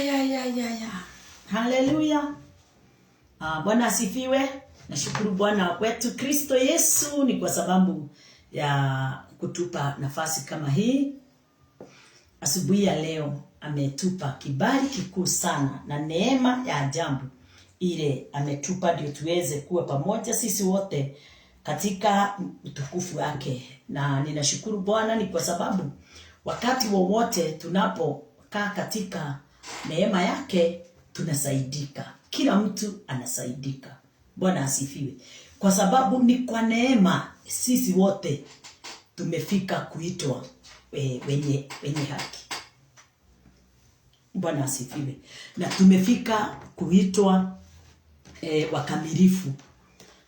Ya. Haleluya. Bwana asifiwe. Nashukuru Bwana wetu Kristo Yesu ni kwa sababu ya kutupa nafasi kama hii. Asubuhi ya leo ametupa kibali kikuu sana na neema ya ajabu ile ametupa ndio tuweze kuwa pamoja sisi wote katika utukufu wake. Na ninashukuru Bwana ni kwa sababu wakati wowote tunapokaa katika neema yake tunasaidika. Kila mtu anasaidika. Bwana asifiwe. Kwa sababu ni kwa neema sisi wote tumefika kuitwa wenye haki. Bwana asifiwe. Na tumefika kuitwa wakamilifu.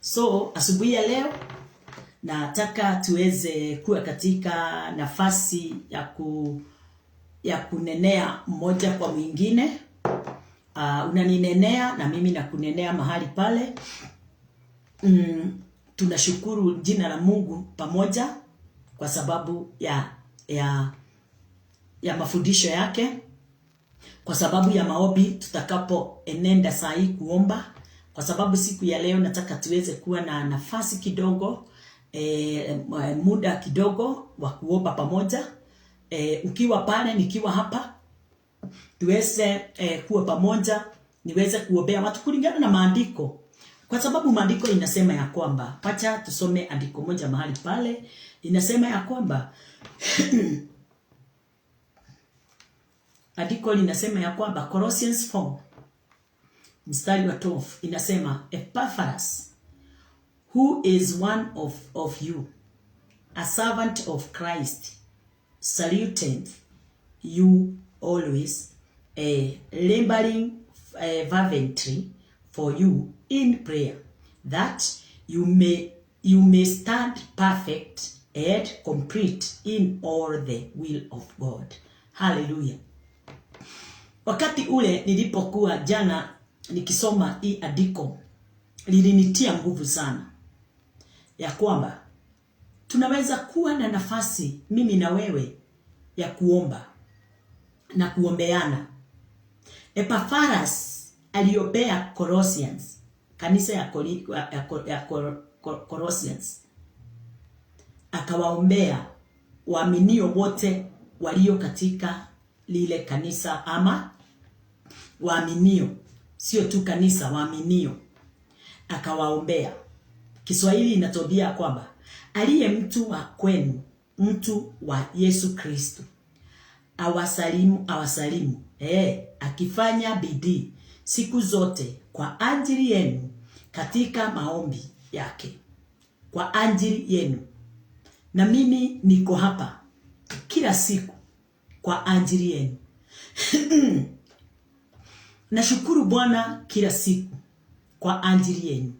So asubuhi ya leo nataka tuweze kuwa katika nafasi ya kunenea mmoja kwa mwingine. Unaninenea na mimi nakunenea mahali pale. Tunashukuru jina la Mungu pamoja kwa sababu ya mafundisho yake, kwa sababu ya maombi tutakapoenenda saa hii kuomba, kwa sababu siku ya leo nataka tuweze kuwa na nafasi kidogo, muda kidogo wa kuomba pamoja. Ukiwa pale nikiwa hapa tuweze kuwa pamoja, niweze kuombea watu kulingana na maandiko, kwa sababu maandiko inasema ya kwamba, acha tusome andiko moja mahali pale. Inasema ya kwamba andiko linasema ya kwamba Colossians 4 mstari wa 12 inasema, Epaphras, who is one of you, a servant of Christ, saluteth you always, laboring fervently for you in prayer, that you may stand perfect and complete in all the will of God. Hallelujah. Wakati ule nilipokuwa jana nikisoma hii andiko, lilinitia nguvu sana ya kwamba tunaweza kuwa na nafasi mimi na wewe ya kuomba na kuombeana. Epaphras aliombea Colossians, kanisa ya Colossians. Akawaombea waaminio wote walio katika lile kanisa, ama waaminio, sio tu kanisa, waaminio. Akawaombea. Kiswahili inatobia kwamba aliye mtu wa kwenu, mtu wa Yesu Kristo, awasalimu, akifanya bidii siku zote kwa ajili yenu katika maombi yake, kwa ajili yenu. Na mimi niko hapa kila siku kwa ajili yenu. Nashukuru Bwana kila siku kwa ajili yenu.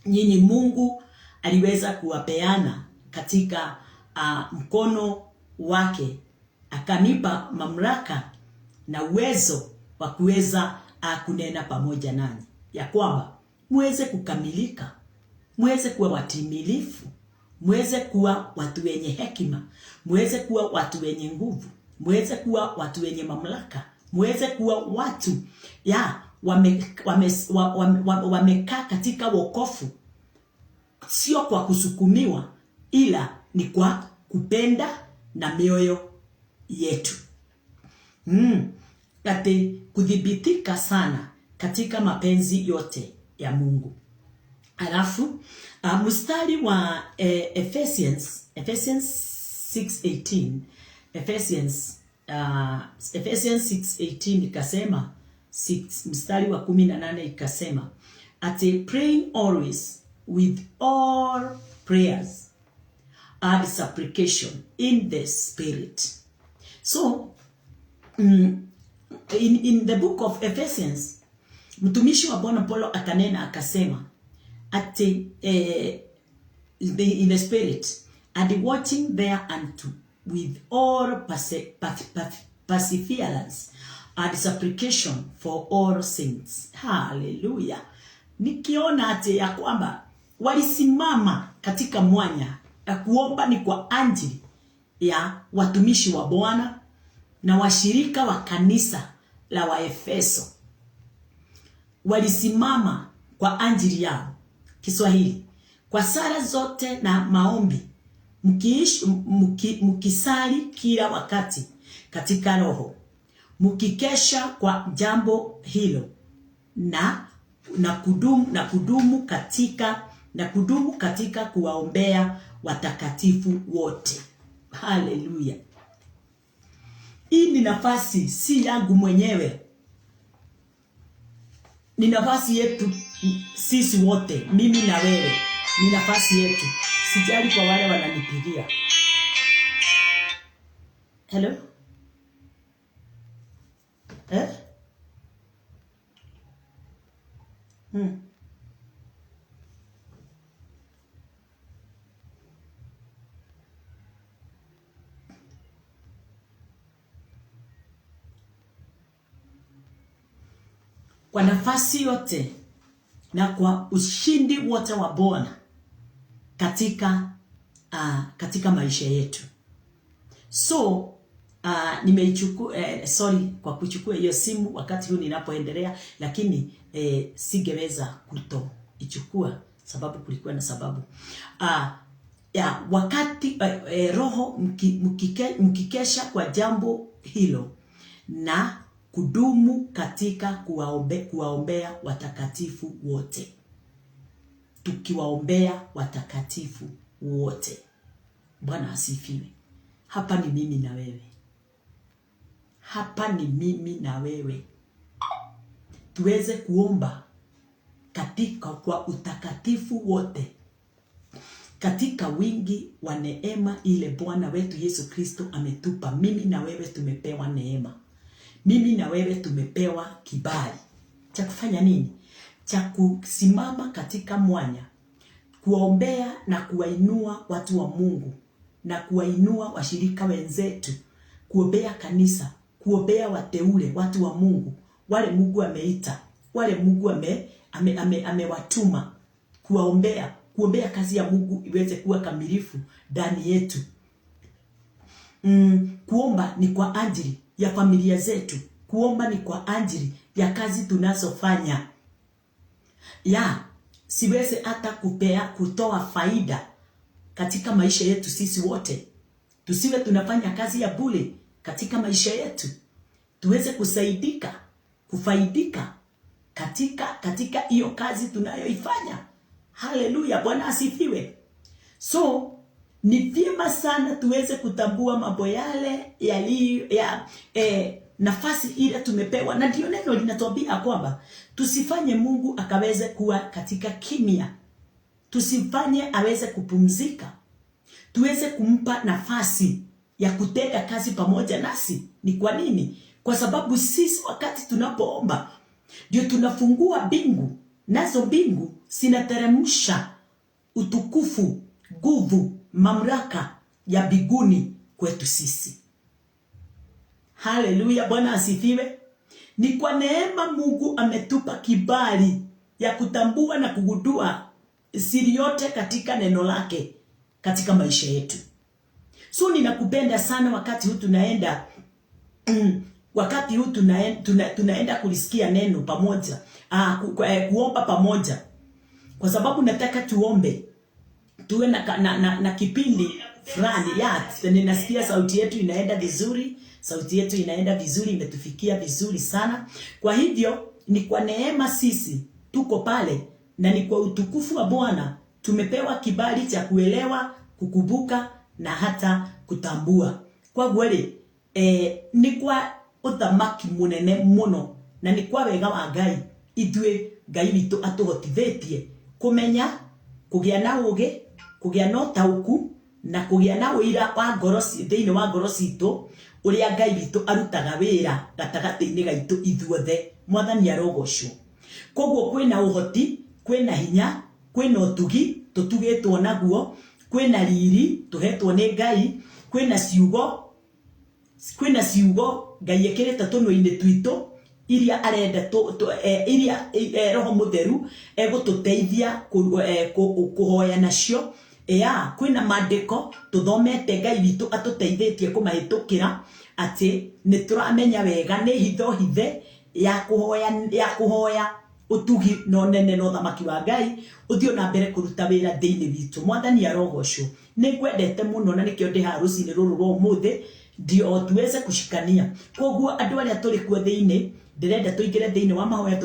Nyinyi Mungu aliweza kuwapeana katika mkono wake, akanipa mamlaka na uwezo wa kuweza kunena pamoja nanyi, ya kwamba muweze kukamilika, muweze kuwa watimilifu, muweze kuwa watu wenye hekima, muweze kuwa watu wenye nguvu, muweze kuwa watu wenye mamlaka, muweze kuwa watu wamekaa katika wokovu, sio kwa kusukumiwa, ila ni kwa kupenda na mioyo yetu. Kati kudhibitika sana katika mapenzi yote ya Mungu. Alafu mstari wa Ephesians 6:18, Ephesians 6:18 ikasema, mstari wa 18 ikasema, praying always with all prayers and supplication in the Spirit. So in the book of Ephesians, mtumishi wa Bwana Paulo akanena akasema, in the Spirit, and watching thereunto with all perseverance and supplication for all saints. Hallelujah. Nikiona ya kwamba walisimama katika mwanya ya kuomba ni kwa ajili ya watumishi wa Bwana na washirika wa kanisa la Waefeso walisimama kwa ajili yao. Kiswahili, kwa sala zote na maombi mkisali kila wakati katika roho, mkikesha kwa jambo hilo na kudumu katika kuwaombea watakatifu wote. Haleluya. Hii ni nafasi si yangu mwenyewe. Ni nafasi yetu sisi wote, mimi na wewe. Ni nafasi yetu. Sijali kwa wale wananipigia. Hello? Kwa nafasi yote na kwa ushindi wote wa Bwana katika maisha yetu. So nimeichukua sorry kwa kuchukua hiyo simu wakati huu ninapoendelea, lakini singeweza kutoichukua sababu kulikuwa na sababu. Wakati roho mkikesha kwa jambo hilo na kudumu katika kuwaombea watakatifu wote. Tukiwaombea watakatifu wote. Bwana asifiwe. Hapa ni mimi na wewe. Hapa ni mimi na wewe. Tuweze kuomba kwa utakatifu wote. Katika wingi wa neema ile Bwana wetu Yesu Kristo ametupa. Mimi na wewe tumepewa neema. Mimi na wewe tumepewa kibali. Cha kufanya nini? Cha kusimama katika mwanya, kuombea na kuwainua watu wa Mungu, na kuwainua washirika wenzetu, kuombea kanisa, kuombea wateule, watu wa Mungu, wale Mungu ameita, wale Mungu amewatuma, kuombea kazi ya Mungu iweze kuwa kamilifu ndani yetu. Kuomba ni kwa ajili ya familia zetu. Kuomba ni kwa ajili ya kazi tunazofanya. Siweze hata kutoa faida katika maisha yetu sisi wote. Tusiwe tunafanya kazi ya bure katika maisha yetu. Tuweze kufaidika katika hiyo kazi tunayoifanya. Haleluya, Bwana asifiwe. So ni vyema sana tuweze kutambua mambo yale nafasi ile tumepewa, na ndio neno linatuambia kwamba tusifanye Mungu akaweze kuwa katika kimya. Tusifanye aweze kupumzika. Tuweze kumpa nafasi ya kutenda kazi pamoja nasi. Ni kwa nini? Kwa sababu sisi wakati tunapoomba ndio tunafungua mbingu, nazo mbingu zinateremsha utukufu, nguvu, mamlaka ya mbinguni kwetu sisi. Haleluya, Bwana asifiwe. Ni kwa neema Mungu ametupa kibali ya kutambua na kugundua siri yote katika neno lake katika maisha yetu. So ninakupenda sana wakati huu tunaenda kulisikia neno pamoja, kuomba pamoja. Kwa sababu nataka tuombe, tuwe na kipindi fulani. Ninasikia sauti yetu inaenda vizuri. Sauti yetu inaenda vizuri, imetufikia vizuri sana. Kwa hivyo ni kwa neema sisi tuko pale, na ni kwa utukufu wa Bwana tumepewa kibali cha kuelewa, kukumbuka na hata kutambua. Kwa kweli ni kwa uthamaki munene muno, na ni kwa wega wa Ngai ithuĩ Ngai witũ atuhotithĩtie kumenya, kugĩa na ũgĩ, kugĩa na ũtaũku na kugĩa na ũira wa ngoro thĩinĩ wa ngoro citũ, ũrĩa Ngai witũ arutaga wĩra gatagatĩ-inĩ gaitũ ithuothe. Mwathani arogocwo. Koguo kwĩna ũhoti, kwĩna hinya, kwĩna ũtugi tũtugĩtwo naguo, kwĩna riri tũhetwo nĩ Ngai, kwĩna ciugo Ngai ekĩrĩte tũnua-inĩ twitũ iria arenda iria Roho Mũtheru egũtũteithia kũhoya nacio kwina mandiko tuthomete Ngai witu atuteithĩtie kũmahĩtũkĩra ati nituramenya wega ni hitho hithe ya kuhoya utugi no nene no thamaki wa Ngai uthio na mbere kuruta wĩra thĩinĩ witũ. Mwathani arogocwo. Nĩngwendete mũno na nĩkĩo ndĩ haha rũcinĩ rũrũ rwa ũmũthĩ ndio tuweze kushikania. Koguo andũ arĩa tũrĩ kuo thĩinĩ ndĩrenda tuingĩre thĩinĩ wa mahoya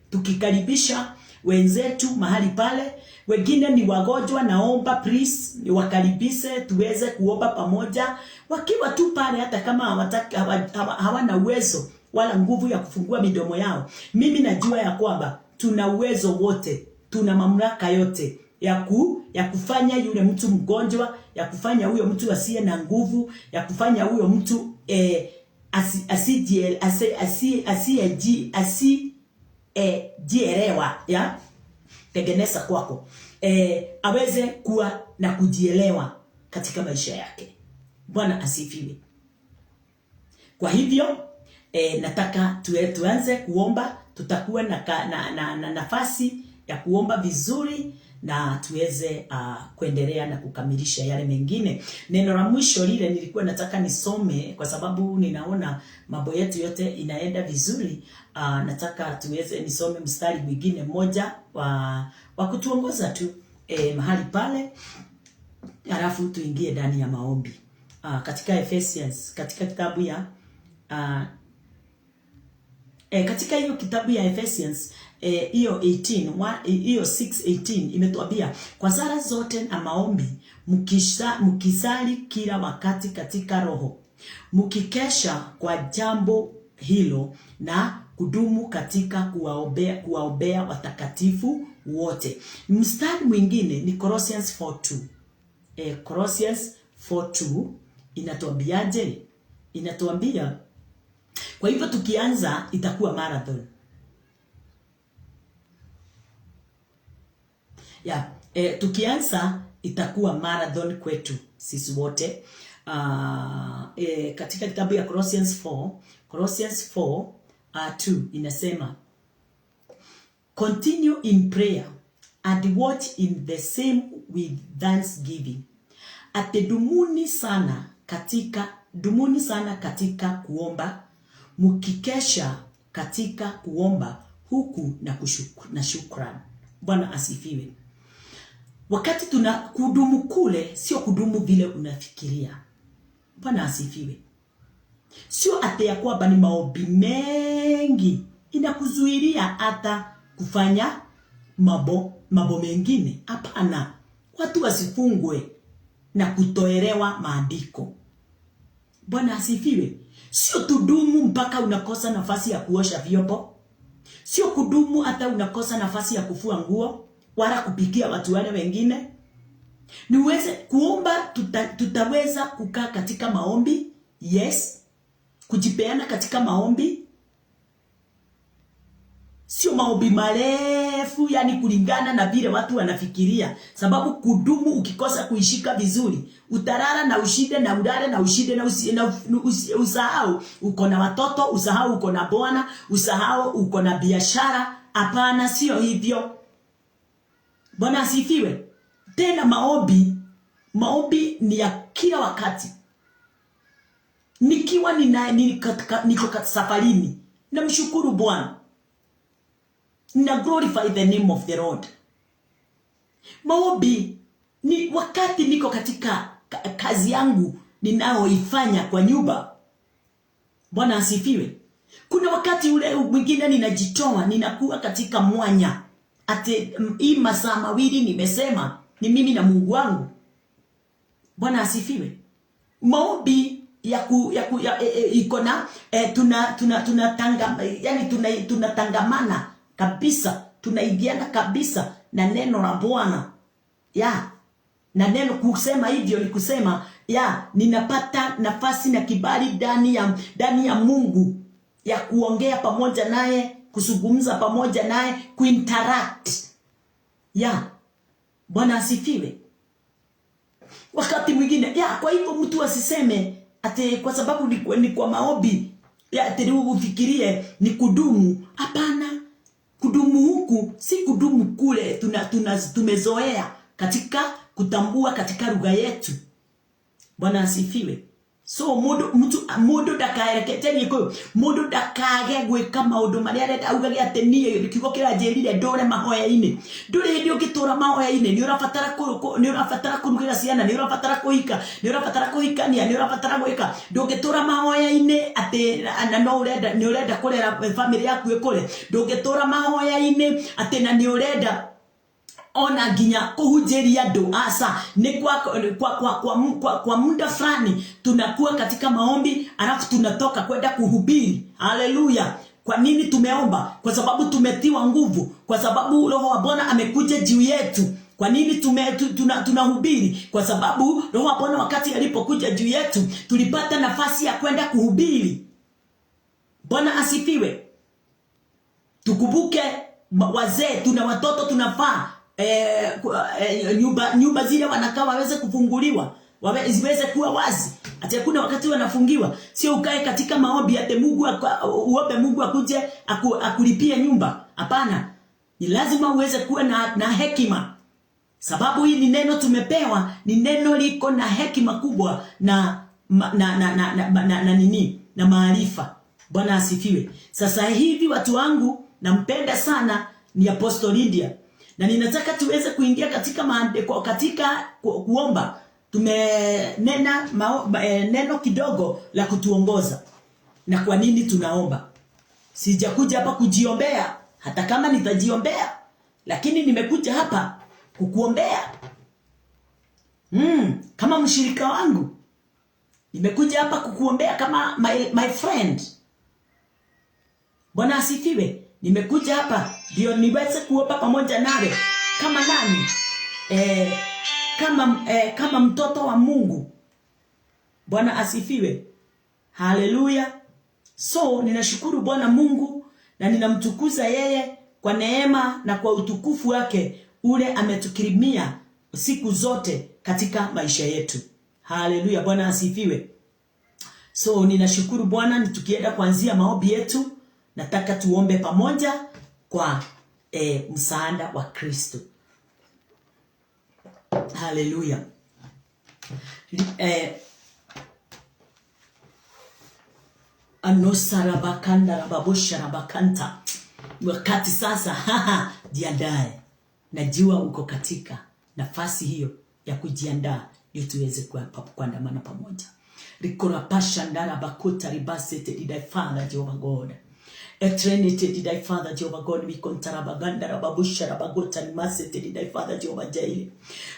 tukikaribisha wenzetu mahali pale. Wengine ni wagonjwa, naomba please wakaribishe tuweze kuomba pamoja wakiwa tu pale, hata kama hawana uwezo wala nguvu ya kufungua midomo yao. Mimi najua ya kwamba tuna uwezo wote, tuna mamlaka yote ya kufanya yule mtu mgonjwa, ya kufanya huyo mtu asiye na nguvu, ya kufanya huyo mtu jielewa ya tengeneza kwako aweze kuwa na kujielewa katika maisha yake. Bwana asifiwe. Kwa hivyo nataka tuanze kuomba. Tutakuwa na nafasi ya kuomba vizuri na tuweze kuendelea na kukamilisha yale mengine. Neno la mwisho lile nilikuwa nataka nisome kwa sababu ninaona mambo yetu yote inaenda vizuri. Nataka tuweze nisome mstari mwingine mmoja wa kutuongoza tu mahali pale, alafu tuingie ndani ya maombi. Katika Ephesians, katika kitabu ya katika hiyo kitabu ya Ephesians hiyo 6:18 imetuambia, kwa sala zote na maombi mkisali kila wakati katika roho, mkikesha kwa jambo hilo na kudumu katika kuwaombea watakatifu wote. Mstari mwingine ni Colossians 4:2. Colossians 4:2 inatuambiaje? Inatuambia kwa hivyo tukianza itakuwa marathon. Tukianza itakuwa marathon kwetu sisi wote. Katika kitabu ya Colossians 4:2 inasema, continue in prayer and watch in the same with thanksgiving. Dumuni sana katika kuomba, mkikesha katika kuomba huku na shukrani. Bwana asifiwe. Wakati kudumu kule sio kudumu vile unafikiria. Bwana asifiwe. Sio ate ya kwamba ni maombi mengi inakuzuilia hata kufanya mambo mengine. Hapana. Watu wasifungwe na kutoelewa maandiko. Bwana asifiwe. Sio tudumu mpaka unakosa nafasi ya kuosha vyombo. Sio kudumu hata unakosa nafasi ya kufua nguo wala kupikia watu wale wengine. Niweze kuomba, tutaweza kukaa katika maombi. Yes. Kujipeana katika maombi. Sio maombi marefu, yani kulingana na vile watu wanafikiria. Sababu kudumu ukikosa kuishika vizuri, utarara na ushide na udare na ushide na usahau uko na watoto, usahau uko na bwana, usahau uko na biashara. Hapana, sio hivyo. Bwana asifiwe. Tena maombi ni ya kila wakati. Nikiwa niko safarini, namshukuru Bwana, na glorify the name of the Lord. Maombi ni wakati niko katika kazi yangu ninaoifanya kwa nyumba. Bwana asifiwe. Kuna wakati ule mwingine ninajitoa, ninakuwa katika mwanya. Hii masaa mawili nimesema ni mimi na Mungu wangu. Bwana asifiwe. Maombi iko na tunatangamana kabisa, tunaigiana kabisa na neno la Bwana. Na neno kusema hivyo ni kusema ninapata nafasi na kibali ndani ya Mungu ya kuongea pamoja naye, kuzungumza pamoja naye, kuinteract. Bwana asifiwe. Wakati mwingine kwa hivyo mtu asiseme ate kwa sababu ni kwa maombi ate ufikirie ni kudumu. Hapana. Kudumu huku si kudumu kule tumezoea katika kutambua katika lugha yetu. Bwana asifiwe. So mundu dakaerekete niko mundu dakage gwika maundu maria arenda augage ati nie kiugo kiranjirire ndore mahoya-ini nduri ndi ugitura mahoya-ini ni urabatara kurugira ciana ni urabatara kuhika ni urabatara kuhikania ni urabatara gwika ndungitura mahoya-ini ati no urenda kurera family yaku ikure ndungitura mahoya-ini ati na ni urenda ona nginya kuhunjiria andu. Asa ni kwa muda fulani tunakuwa katika maombi alafu tunatoka kwenda kuhubiri. Haleluya. Kwa nini tumeomba? Kwa sababu tumetiwa nguvu, kwa sababu Roho wa Bwana amekuja juu yetu. Kwa nini tunahubiri? Kwa sababu Roho wa Bwana wakati alipokuja juu yetu tulipata nafasi ya kwenda kuhubiri. Bwana asifiwe. Tukumbuke wazee, tuna watoto, tunafaa nyumba zile wanakaa waweze kufunguliwa, ziweze kuwa wazi. Ati kuna wakati wanafungiwa, sio ukae katika maombi ate Mungu uombe Mungu akuje akulipie nyumba. Hapana, ni lazima uweze kuwa na hekima, sababu hii ni neno tumepewa, ni neno liko na hekima kubwa na maarifa. Bwana asifiwe. Sasa hivi watu wangu, nampenda sana ni Apostle Lydia, na ninataka tuweze kuingia katika maandiko, katika kuomba. Tumenena neno kidogo la kutuongoza na kwa nini tunaomba. Sijakuja hapa kujiombea, hata kama nitajiombea, lakini nimekuja hapa kukuombea. Kama mshirika wangu, nimekuja hapa kukuombea kama my friend. Bwana asifiwe. Nimekuja hapa ndio niweze kuomba pamoja nawe kama nani? Kama mtoto wa Mungu. Bwana asifiwe. Haleluya. So ninashukuru Bwana Mungu na ninamtukuza yeye kwa neema na kwa utukufu wake ule ametukirimia siku zote katika maisha yetu. Haleluya. Bwana asifiwe. So ninashukuru Bwana. Tukienda kuanzia maombi yetu, nataka tuombe pamoja kwa msaada wa Kristo. Haleluya. Anosarabakanda rababusharabakanta. Wakati sasa jiandae. Najua uko katika nafasi hiyo ya kujiandaa ili tuweze kuandamana pamoja. Rikora pasha ndara bakuta ribasete didai Father Jehovah God. Eternity didai Father Jehovah God, we kontarabaganda rababusha rabagota nimasete didai Father Jehovah Jaili.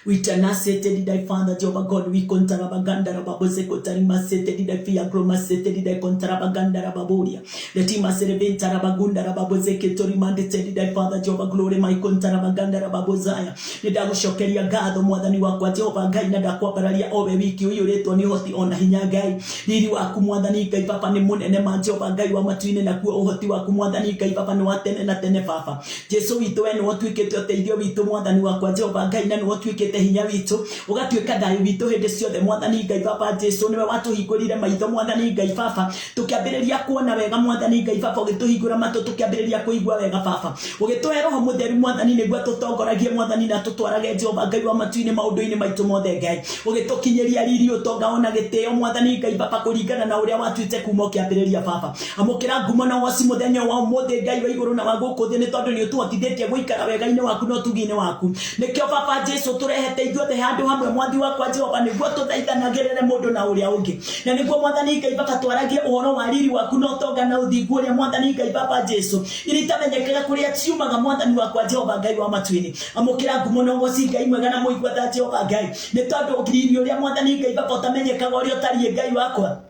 We tanasete didai Father Jehovah God, we kontarabaganda rababose kotari masete didai fia gromasete didai kontarabaganda rababuria. Letima sereventa rabagunda rababose ketori mandete didai Father Jehovah glory my kontarabaganda rababozaya. Nidagushokeria gado mwadhani wako Jehovah Gai nadakwa baralia owe wiki uyu leto ni hoti ona hinya Gai. Niri waku mwadhani Gai papa ni munene ma Jehovah Gai wa matuine na kuwa uhoti waku mwadhani Gai papa ni watene na tene papa. Jesu wito enu watuikete oteithio wito mwadhani wako Jehovah Gai na ni watuikete hinya wito ugatuika dayo wito hende ciothe mwadhani Gai papa. Jesu niwe watuhingurire maitho mwadhani Gai papa, tukiambiriria kuona wega mwadhani Gai papa, ugituhingura mato tukiambiriria kuigua wega papa, ugitoe roho mutheru mwadhani niguo tutongoragie mwadhani na tutwarage Jehovah Gai wa matuine maundu-ini maitu mothe Gai, ugitukinyeria riri utonga ona giteo mwadhani Gai papa kuringana na uria watuite kuma kiambiriria papa. Amukira ngumo na wasi muthenya wa mothe Gai wa iguru na wa guku thi ni tondu ni utuhotithĩtie guikara wega-ini waku no tugi-ini waku. Nikio papa Jesu turehete ithuothe handu hamwe mwathi wakwa Jehova niguo tuthaithanagirire mundu na uria ungi, na niguo mwathani Gai papa twaragie uhoro wa riri waku no tonga na uthingu uria mwathani Gai papa Jesu iri tamenyekaga kuria ciumaga mwathani wakwa Jehova Gai wa matuini. Amukira ngumo na woci Gai mwega na muigua tha Jehova Gai ni tondu ukiriri uria mwathani Gai papa utamenyekaga uria utariĩ Gai wakwa.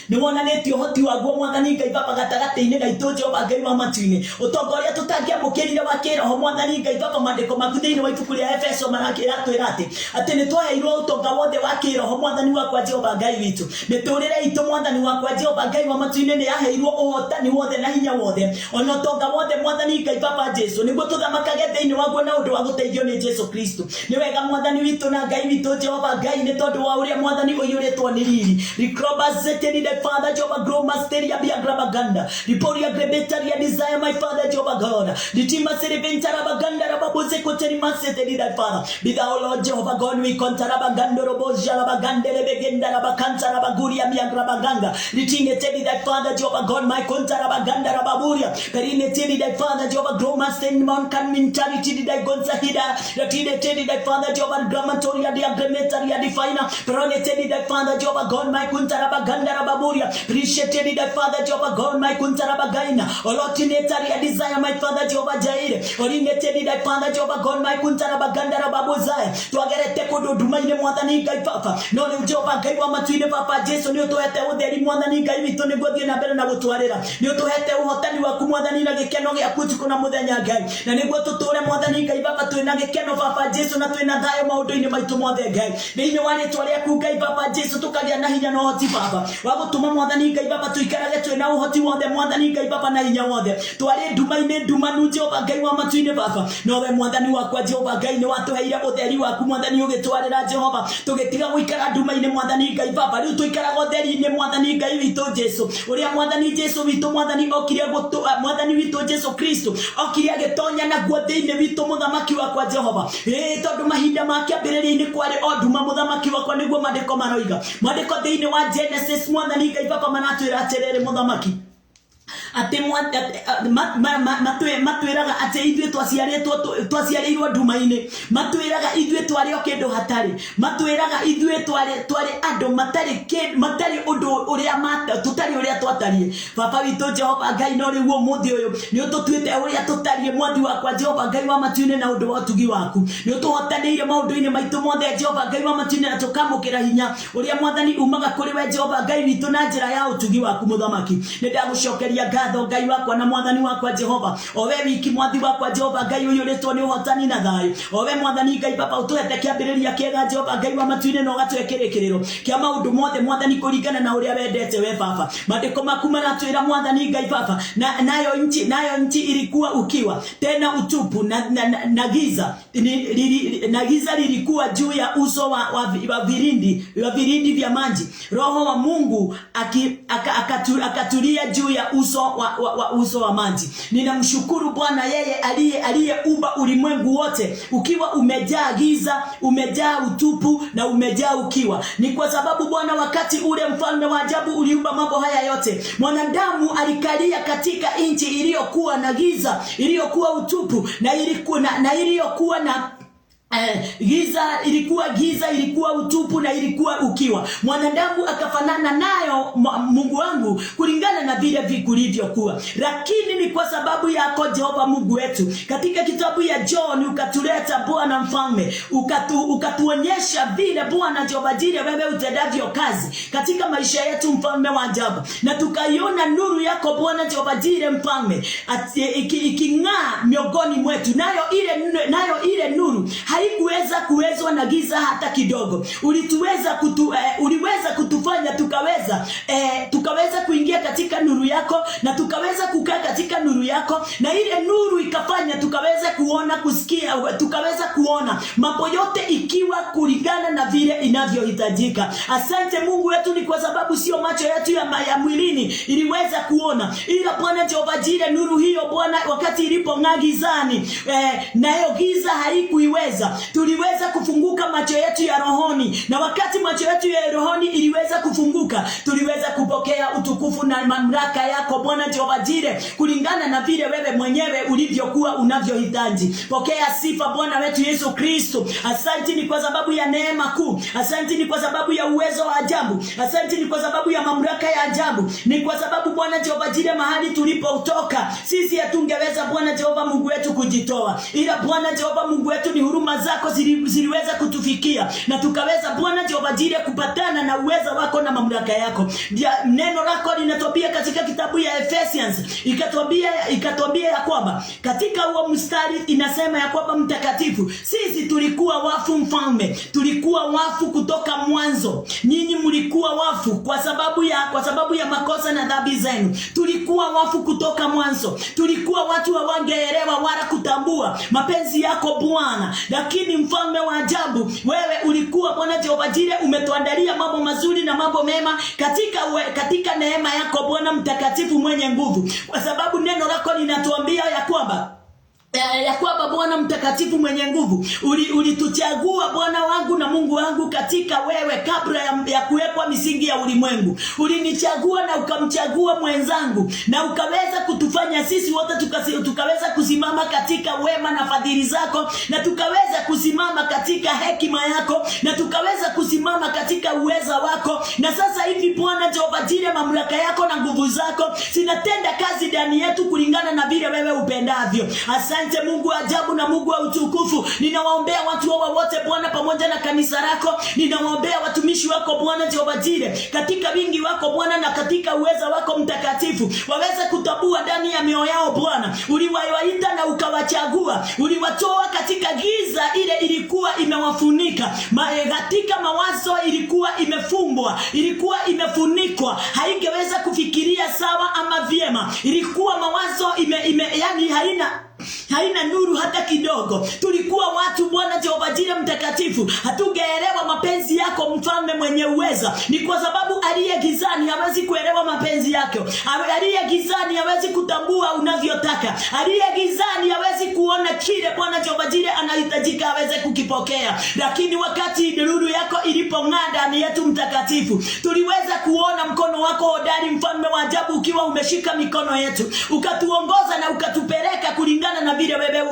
Ni wonanĩtie ũhoti waguo mwathani Ngai papa gatagati-inĩ gaitũ Jehova Ngai wa matu-inĩ. Ũtonga ũrĩa tũtangĩamũkĩrire wa kĩroho mwathani Ngai papa, maandĩko maku thĩinĩ wa ibuku rĩa Efeso marakĩra atwĩra atĩ nĩ twaheirwo ũtonga wothe wa kĩroho mwathani wakwa Jehova Ngai witũ. Mĩtũrĩre itũ mwathani wakwa Jehova Ngai wa matu-inĩ nĩ yaheirwo ũhotani wothe na hinya wothe ona ũtonga wothe mwathani Ngai papa Jesu nĩguo tũthamakage thĩinĩ waguo na ũndũ wa gũteithio nĩ Jesu Kristo. Nĩ wega mwathani witũ na Ngai witũ Jehova Ngai nĩ tondũ wa ũrĩa mwathani ũiyũrĩtwo nĩ riri. Rikroba zeteni thy Father Jehovah grow masteria be agrabaganda. Riporia grebetaria desire my Father Jehovah God. Ditima sereventa rabaganda rababoze koteri masete thy Father. Be thou Lord Jehovah God we kontarabagando roboja rabagande lebegenda rabakanta rabaguria mi agrabaganga. Ditine tedi thy Father Jehovah God my kontarabaganda rababuria. Perine tedi thy Father Jehovah grow masteria man kan mentality thy gonza hida. Ratine tedi thy Father Jehovah gramatoria di agremetaria di faina. Perone tedi thy Father Jehovah God my kontarabaganda rababuria. Appreciate thy Father Jehovah God my kuntarabagaina. Olotinetaria desire my Father Jehovah Jaire. Orinetedi thy Father Jehovah God my kuntarabaganda rababozaya. Tuagerete kodo dumaine mwadhani gai papa. Nole Jehovah gai wa matuine papa Jesu ni utohete uderi mwadhani gai vitone godie na bere na gutuarera. Ni utohete uhotani wa kumwadhani na gekeno ya kutu kuna mudhanya gai. Na ni gwa tutore mwadhani gai papa tuina gekeno papa Jesu na tuina dhayo maudoine maitu mwade gai. Neine wale tualia kugai papa Jesu tukagia na hinya no hoti papa. Wako tuma mwadhani gai papa tuikarage tuina uhoti wode mwadhani gai papa na hinya wode. Tuare dumaine dumanu Jehovah gai wa matuine papa. Nowe mwadhani wakwa Jehovah gai ni watu heire utheri waku mwadhani ugitwarira Jehova. Tugitiga guikara dumaine mwadhani gai papa. Riu tuikara utheri ni mwadhani gai witu Jesu. Uria mwadhani Jesu witu mwadhani okiria gutu mwadhani witu Jesu Kristo. Okiria gitonya na guotheine witu muthamaki wakwa Jehova. Tondu mahinda makiambiriria-ini kwari oduma muthamaki wakwa niguo mandiko maroiga. Mandiko thiini wa Genesis mwadhani gai papa manatwira atiriri muthamaki ate matwiraga ate ithuĩ twaciarĩirwo ndumainĩ, matwiraga ithuĩ twarĩ o kĩndũ hatarĩ, matwiraga ithuĩ twarĩ andũ matarĩ ũndũ ũrĩa tũtarĩ ũrĩa twatariĩ. Baba witũ Jehova Ngai no rĩu ũmũthĩ ũyũ nĩ ũtũtuĩte ũrĩa tũtariĩ mwathi wakwa Jehova Ngai wa matuinĩ na ũndũ wa ũtugi waku. Nĩ ũtũhotanĩire maũndũ-inĩ maitũ mothe Jehova Ngai wa matuinĩ na tũkamũkĩra hinya ũrĩa mwathani umaga kũrĩ we Jehova Ngai witũ na njĩra ya ũtugi waku mũthamaki. Nĩ ndagũcokeria ngatho Ngai wakwa na mwathani wakwa Jehova. Owe wiki mwathi wakwa Jehova Ngai ũiyũrĩtwo nĩ ũhotani na thayũ. Owe mwathani Ngai Baba ũtũhete kĩambĩrĩria kĩega Jehova Ngai wa matuinĩ na ũgatũhe kĩrĩkĩrĩro kĩa maũndũ mothe mwathani kũringana na ũrĩa wendete we Baba. Maandĩko maku maratwĩra mwathani Ngai Baba nayo nchi ilikuwa ukiwa tena utupu na giza na giza lilikuwa juu ya uso wa virindi vya maji. Roho wa Mungu akatulia juu ya uso wa maji. Ninamshukuru Bwana yeye aliyeumba ulimwengu wote ukiwa umejaa giza, umejaa utupu na umejaa ukiwa. Ni kwa sababu Bwana wakati ule mfalme wa ajabu uliumba mambo haya yote, mwanadamu alikalia katika nchi iliyokuwa na giza, iliyokuwa utupu na iliyokuwa na giza ilikuwa utupu na ilikuwa ukiwa. Mwanadamu akafanana nayo Mungu wangu kulingana na vile vilivyokuwa. Lakini ni kwa sababu yako Jehova Mungu wetu, katika kitabu ya John ukatuleta Bwana mfalme, ukatuonyesha vile Bwana Jehova Jire wewe utendavyo kazi katika maisha yetu mfalme wa ajabu. Na tukaiona nuru yako Bwana Jehova Jire mfalme iking'aa miongoni mwetu. Nayo ile nuru haikuweza kuwezwa na giza hata kidogo. Uliweza kutufanya tukaweza kuingia katika nuru yako na tukaweza kukaa katika nuru yako, na ile nuru ikafanya tukaweza kuona, kusikia, tukaweza kuona mambo yote ikiwa kulingana na vile inavyohitajika. Asante Mungu wetu, ni kwa sababu sio macho yetu ya mwilini iliweza kuona, ila Bwana Jehova Jire nuru hiyo Bwana wakati ilipong'aa gizani, nayo giza haikuiweza. Tuliweza kufunguka macho yetu ya rohoni, na wakati macho yetu ya rohoni iliweza kufunguka, tuliweza kupokea utukufu na mamlaka yako Bwana Jehova Jire kulingana na vile wewe mwenyewe ulivyokuwa unavyohitaji. Pokea sifa Bwana wetu Yesu Kristo. Asante ni kwa sababu ya neema kuu, asante ni kwa sababu ya uwezo wa ajabu, asante ni kwa sababu ya mamlaka ya ajabu. Ni kwa sababu Bwana Jehova Jire mahali tulipotoka sisi hatungeweza Bwana Jehova Mungu wetu kujitoa, ila Bwana Jehova Mungu wetu ni huruma zako ziliweza kutufikia na tukaweza Bwana Jehova Jire kupatana na uwezo wako na mamlaka yako. Neno lako linatuambia katika kitabu ya Ephesians, ikatuambia ya kwamba katika huo mstari inasema ya kwamba mtakatifu, sisi tulikuwa wafu mfalme, tulikuwa wafu kutoka mwanzo. Nyinyi mlikuwa wafu kwa sababu ya makosa na dhambi zenu. Tulikuwa wafu kutoka mwanzo, tulikuwa watu hawangeelewa wala kutambua mapenzi yako Bwana. Lakini mfalme wa ajabu, wewe ulikuwa Bwana Jehova Jire umetuandalia mambo mazuri na mambo mema katika neema yako Bwana mtakatifu mwenye nguvu, kwa sababu neno lako linatuambia ya kwamba Bwana mtakatifu mwenye nguvu, ulituchagua Bwana wangu na Mungu wangu katika wewe kabla ya kuwekwa misingi ya ulimwengu. Ulinichagua na ukamchagua mwenzangu, na ukaweza kutufanya sisi wote tukaweza kusimama katika wema na fadhili zako, na tukaweza kusimama katika hekima yako, na tukaweza kusimama katika uweza wako. Na sasa hivi Bwana Jehova Jireh, mamlaka yako na nguvu zako zinatenda kazi ndani yetu kulingana na vile wewe upendavyo. Asante Mungu wa ajabu na Mungu wa utukufu. Ninawaombea watu hawa wote Bwana pamoja na kanisa lako. Ninawaombea watumishi wako Bwana Jehova Jireh, katika wingi wako Bwana na katika uweza wako mtakatifu, waweze kutambua ndani ya mioyo yao Bwana uliwaita na ukawachagua. Uliwatoa katika giza ile ilikuwa imewafunika, katika mawazo ilikuwa imefumbwa, ilikuwa imefunikwa, haingeweza kufikiria sawa ama vyema. Ilikuwa mawazo yani haina nuru hata kidogo. Tulikuwa watu Bwana Jehova Jireh mtakatifu, hatungeelewa mapenzi yako mfalme mwenye uweza. Ni kwa sababu aliye gizani hawezi kuelewa mapenzi yako. Aliye gizani hawezi kutambua unavyotaka. Aliye gizani hawezi kuona kile Bwana Jehova Jireh anahitajika aweze kukipokea. Lakini wakati nuru yako ilipong'aa ndani yetu mtakatifu, tuliweza kuona mkono wako hodari mfalme wa ajabu ukiwa umeshika mikono yetu, ukatuongoza na ukatupeleka kulingana na vile wewe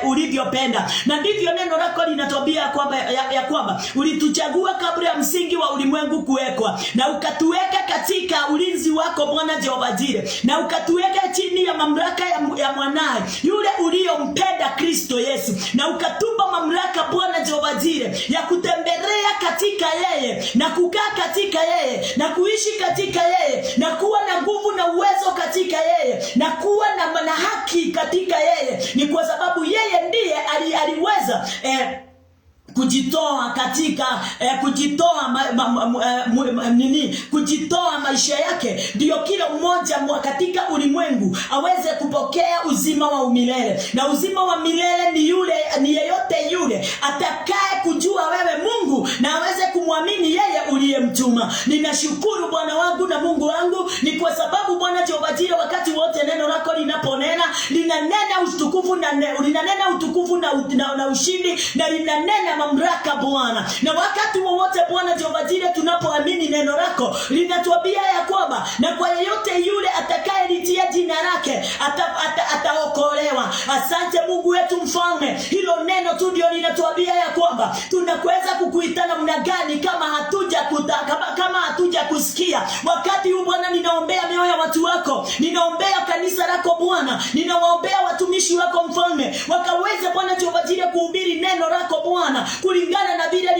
ulivyopenda. Na ndivyo neno lako linatuambia kwamba ulituchagua kabla ya msingi wa ulimwengu kuwekwa, na ukatuweka katika ulinzi wako Bwana Jehova Jireh, na ukatuweka chini ya mamlaka ya mwanae yule uliyompenda Kristo Yesu, na ukatupa mamlaka Bwana Jehova Jireh ya kutembelea katika yeye, na kukaa katika yeye, na kuishi katika yeye, na kuwa na nguvu na uwezo katika yeye, na kuwa na haki katika yeye. Ni kwa sababu yeye ndiye aliweza kujitoa katika kujitoa maisha yake, ndio kila mmoja katika ulimwengu aweze kupokea uzima wa umilele. Na uzima wa milele ni yeyote yule atakaye kujua wewe Mungu na aweze kumwamini yeye uliyemtuma. Ninashukuru Bwana wangu na Mungu wangu, ni kwa sababu Bwana Jehova Jireh, wakati wote neno lako linaponena, linanena utukufu na ushindi, na linanena mamlaka Bwana. Na wakati wowote Bwana Jehova Jireh tunapoamini neno lako, linatuambia ya kwamba na kwa yeyote yule atakayelitia jina lake ataokolewa. Asante Mungu wetu mfalme, hilo neno tu ndio linatuambia ya kwamba tunaweza kukuita namna gani kama hatuja kusikia. Wakati huu Bwana, ninaombea mioyo ya watu wako, ninaombea kanisa lako Bwana, ninawaombea watumishi wako mfalme, wakaweze Bwana Jehova Jireh kuhubiri neno lako Bwana kulingana na vile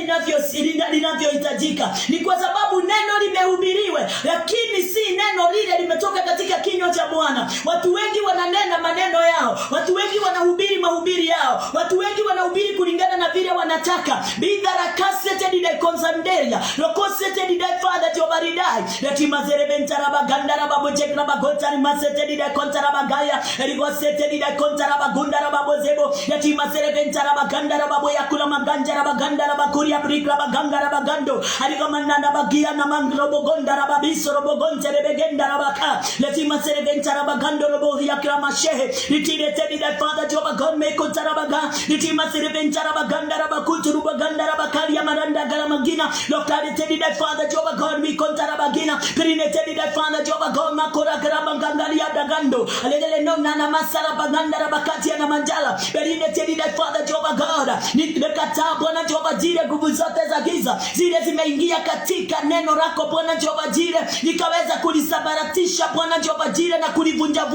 linavyohitajika. Ni kwa sababu neno limehubiriwe, lakini si neno lile limetoka katika kinywa cha Bwana. Watu wengi wananena maneno yao, watu wengi wanahubiri mahubiri yao, watu wengi wanahubiri kulingana na vile wanataka. Bidara kasete dide konsanderia lokosete dide Father Jehova Ridai leti mazerebentara bagandara babojekra bagotari masete dide kontara bagaya rigosete dide kontara bagundara babozebo leti mazerebentara bagandara baboya kula maganjara bagandara bakuria brikra bagangara bagando aligamanda bagia na mangrobo gondara babiso robo gonjere begendara baka leti mazerebentara bagando robo yakra mashehe litire dide Father Jehova God meko tarabaga leti mazerebentara bagandara bakuturu bagandara bakaria maranda garamagina lokari dide Father Jehova God mi kontarabagina prinete dide Father Jehova God makora garabangalia dagando alele no nana masara bagandara bakati na manjala prinete dide Father Jehova God nikata Bwana Jehova Jireh nguvu zote za giza zile zimeingia katika neno lako Bwana Jehova Jireh, nikaweza kulisabaratisha Bwana Jehova Jireh na kulivunja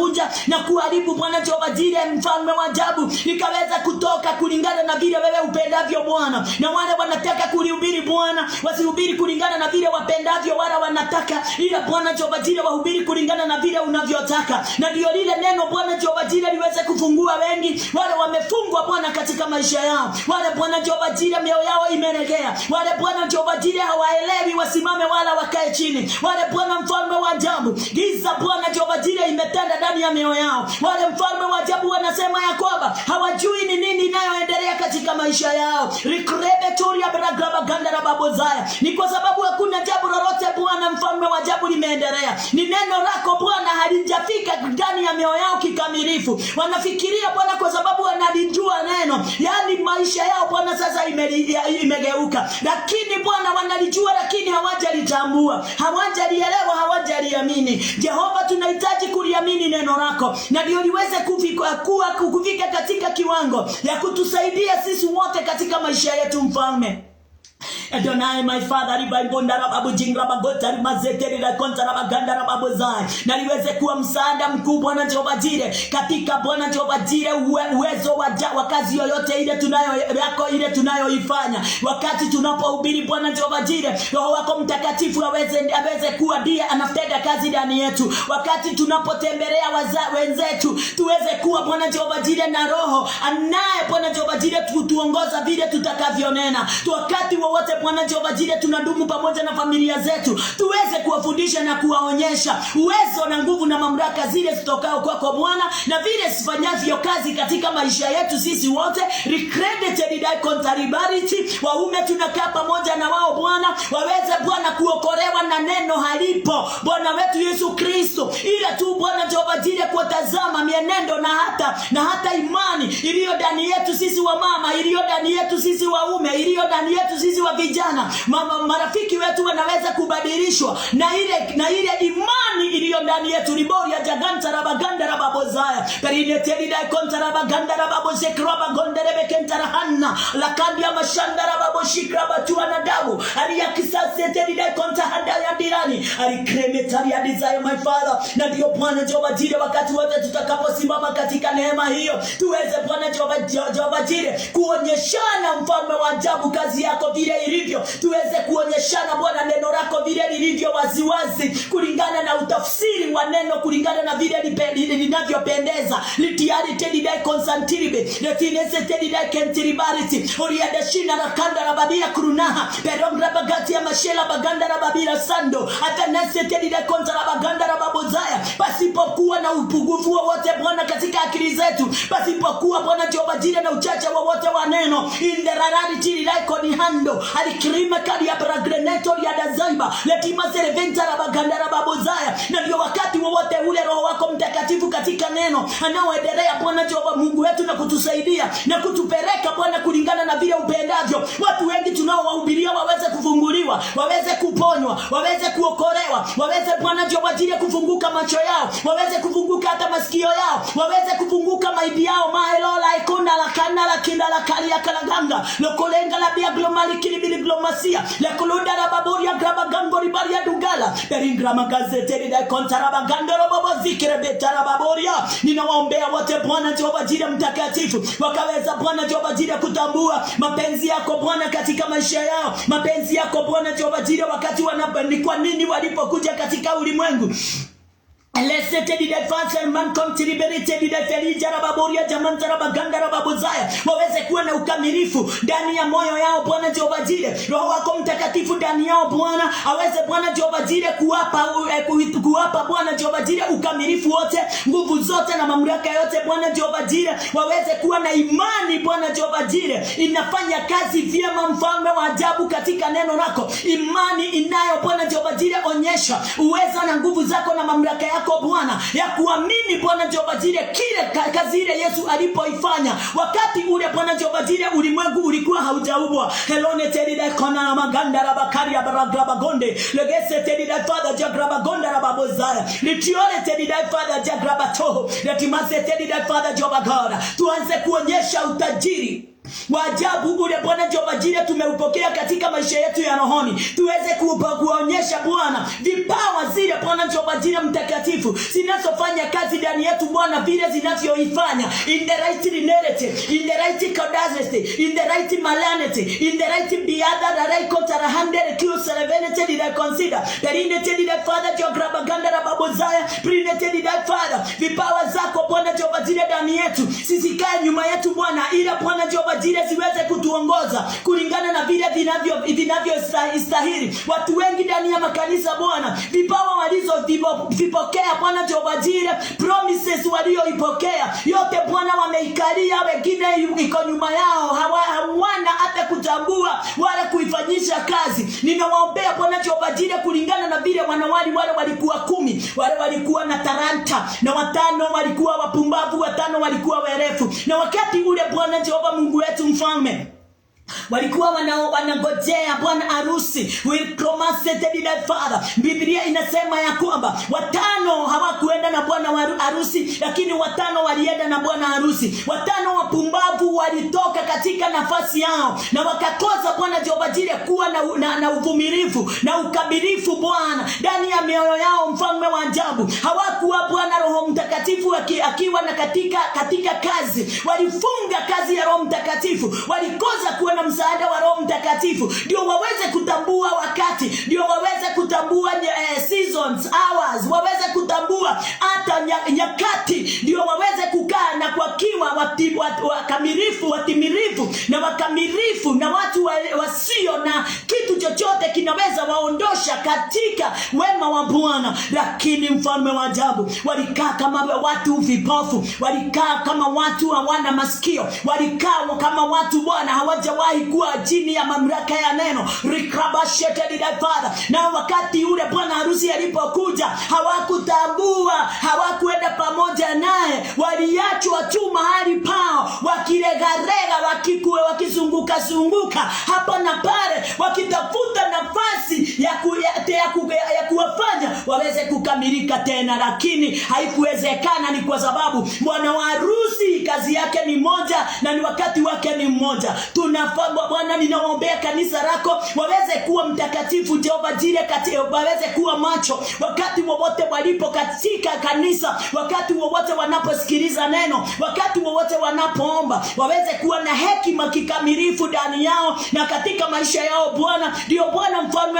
na kuharibu Bwana Jehova Jireh mfalme wa ajabu, nikaweza kutoka kulingana na vile wewe upendavyo Bwana. Na wale wanataka kulihubiri Bwana wasihubiri kulingana na vile wapendavyo, wala wanataka ila Bwana Jehova Jireh wahubiri kulingana na vile unavyotaka. Na ndio lile neno Bwana Jehova Jireh liweze kufungua wengi wale wamefungwa Bwana katika maisha yao, wale Bwana Jehova Jireh mioyo yao imeregea, wale Bwana Jehova Jireh hawaelewi wasimame wala wakae chini, wale Bwana mfalme wa ajabu giza Bwana Jehova Jireh imetanda ndani ya mioyo yao, wale mfalme wa ajabu wanasema ya kwamba hawajui ni nini inayoendelea katika maisha yao. Rikrebe toria bragraba gandara babozaya, ni kwa sababu hakuna jambo lolote Bwana mfalme inaendelea. Ni neno lako Bwana halijafika ndani ya mioyo yao kikamilifu. Wanafikiria Bwana kwa sababu wanalijua neno, yani maisha yao Bwana sasa imegeuka. Lakini Bwana wanalijua, lakini hawajalitambua, hawajalielewa, hawajaliamini. Jehova, tunahitaji kuliamini neno lako, na ndio liweze kufika katika kiwango ya kutusaidia sisi wote katika maisha yetu, Mfalme. Adonai, my Father, ribaibondara babu jingra bagota rimazeteri la konta rabaganda rababozai, na liweze kuwa msaada mkuu Bwana Jehova Jire, katika Bwana Jehova Jire uwezo wa kazi yoyote ile tunayoifanya. Wakati tunapohubiri Bwana Jehova Jire, Roho wako Mtakatifu aweze kuwa ndiye anafanya kazi ndani yetu. Wakati tunapotembelea wenzetu, tuweze kuwa Bwana Jehova Jire na Roho anaye Bwana Jehova Jire tuongoza vile tutakavyonena. Wakati wote Bwana Jehova Jire tunadumu pamoja na familia zetu, tuweze kuwafundisha na kuwaonyesha uwezo na nguvu na mamlaka zile zitokao kwako Bwana, na vile sifanyavyo kazi katika maisha yetu sisi wote. Recredited die contaribarity, waume tunakaa pamoja na wao Bwana, waweze Bwana kuokolewa na neno halipo Bwana wetu Yesu Kristo, ila tu Bwana Jehova Jire kutazama mienendo na hata imani iliyo ndani yetu sisi wa mama, iliyo ndani yetu sisi waume, iliyo ndani yetu sisi wa vijana. Marafiki wetu wanaweza kubadilishwa na ile imani iliyo ndani yetu. Ribori ya jaganta rabaganda rababozaya perineteri dai konta rabaganda rababozekroba gonderebe kentarahanna lakandia mashanda rababoshikra batua na damu aliya kisase teri dai konta handa ya dirani alikremetari ya desire, my Father. Na ndio Bwana Jehova Jire, wakati wote tutakaposimama katika neema hiyo, tuweze Bwana Jehova Jire kuonyeshana Mfalme wa ajabu kazi yako vile ilivyo. Tuweze kuonyeshana Bwana neno lako vile lilivyo waziwazi, kulingana na utafsiri wa neno, kulingana na vile linavyopendeza. Litiari tedi dai konsantiribe letinese tedi dai kentiribarity oriadashina na kanda rababia kurunaha perongra bagati ya mashela baganda rababira sando atanese tedi dai konta rabaganda rababozaya. Pasipokuwa na upungufu wowote Bwana katika akili zetu, pasipokuwa Bwana Jehova Jire na uchache wowote wa neno, in the rarity like on hando alikrima kali ya bragreneto ya dazaiba letima sereventa rabaganda rababozaya. Na ndio wakati wowote ule Roho wako Mtakatifu katika neno anaoendelea Bwana Jehova Mungu wetu na kutusaidia na kutupeleka Bwana kulingana na vile upendavyo. Watu wengi tunaowahubiria waweze kufunguliwa, waweze kuponywa, waweze kuokolewa, waweze Bwana Jehova Jire kufunguka macho yao, waweze kufunguka hata masikio yao, waweze kufunguka maidi yao. Maelola ikunda la kana la kinda la kali ya kalaganga lokolenga la bia glomali kilibili glomasia la kulunda la babori ya graba gambori bari ya dugala peringrama gazeteri da kontaraba gandoro babo zikire betara baboria. Ninawaombea wote Bwana Jehova Jire Mtakatifu, wakaweza Bwana Jehova Jire kutambua mapenzi yako Bwana katika maisha yao, mapenzi yako Bwana Jehova Jire wakati ni kwa nini walipokuja katika ulimwengu. Lesete di defense man contributed di defelija rababoria jamanta rabaganda rababozaya, waweze kuwa na ukamilifu ndani ya moyo yao Bwana Jehova Jire. Roho wako Mtakatifu ndani yao Bwana aweze Bwana Jehova Jire kuwapa Bwana Jehova Jire ukamilifu wote, nguvu zote na mamlaka yote Bwana Jehova Jire. Waweze kuwa na imani Bwana Jehova Jire inafanya kazi vyema, Mfalme wa ajabu, katika neno lako. Imani inayo Bwana Jehova Jire onyesha uwezo na nguvu zako na mamlaka yako Bwana ya kuamini Bwana Jehova Jire kile kazi ile Yesu alipoifanya wakati ule Bwana Jehova Jire ulimwengu ulikuwa haujaumbwa. Helone tedi da kona na maganda rabakari ya baragraba gonde legese tedi da Father jagraba gonda rababozara litiole tedi da Father jagraba toho letimase tedi da Father Jehova God. Tuanze kuonyesha utajiri wajabu ule Bwana Jehova Jire tumeupokea katika maisha yetu ya rohoni. Tuweze kuonyesha Bwana vipawa zile Bwana Jehova Jire Mtakatifu zinazofanya kazi ndani yetu Bwana, vile zinavyoifanya in the right narrative, in the right cadacity, in the right malanity, in the right biada da right contrahanded to serenity that consider that in the Father Jehova ganda rababozaya printed that Father. Vipawa zako Bwana Jehova Jire ndani yetu, sisi kae nyuma yetu Bwana, ila Bwana Jehova Jire ziweze kutuongoza kulingana na vile vinavyostahili. Watu wengi ndani ya makanisa Bwana, vipawa walizovipokea Bwana Jehova Jire, promises walioipokea yote Bwana wameikalia, wengine iko nyuma yao, hawana hata kutambua wala kuifanyisha kazi. Ninawaombea Bwana Jehova Jire kulingana na vile Wajire wanawali wale walikuwa 10, wale walikuwa na talanta, na 5 walikuwa wapumbavu, 5 walikuwa werefu. Na wakati ule Bwana Jehova Mungu wetu mfalme walikuwa wanangojea bwana harusi, will promise that father. Biblia inasema ya kwamba 5 hawakuenda na bwana harusi, lakini 5 walienda na bwana harusi. 5 wapumbavu walitoka katika nafasi yao na wakakosa Bwana Jehova Jire kuwa na uvumilivu na ukabilifu Bwana ndani ya mioyo yao. Mfalme wa ajabu, hawakuwa Bwana Roho Mtakatifu akiwa na katika kazi. Walifunga kazi ya Roho Mtakatifu, walikosa kuwa na msaada wa Roho Mtakatifu ndio waweze kutambua wakati, ndio waweze kutambua seasons, hours, waweze kutambua hata nyakati, ndio waweze kukaa na kuakiwa wakamilifu, watimilifu na wakamilifu, na watu wasio na kitu chochote kinaweza waondosha katika wema wa Bwana. Lakini mfalme wa ajabu, walikaa kama watu vipofu, walikaa kama watu hawana masikio, walikaa kama watu Bwana hawajawahi kuwa chini ya mamlaka ya neno. Na wakati ule bwana harusi alipokuja, hawakutambua, hawakuenda pamoja naye, waliachwa tu mahali pao wakiregarega, wakizunguka hapa na pale, wakitafuta nafasi ya kuwafanya waweze kukamilika tena. Lakini haikuwezekana. Ni kwa sababu bwana harusi kazi yake ni moja na ni wakati wake ni mmoja. Tunafaa Bwana, ninaombea kanisa lako waweze kuwa mtakatifu Jehova Jire, waweze kuwa macho wakati wowote walipo katika kanisa, wakati wowote wanaposikiliza neno, wakati wowote wanapoomba, waweze kuwa na hekima kikamilifu ndani yao na katika maisha yao Bwana. Ndio Bwana mfalme,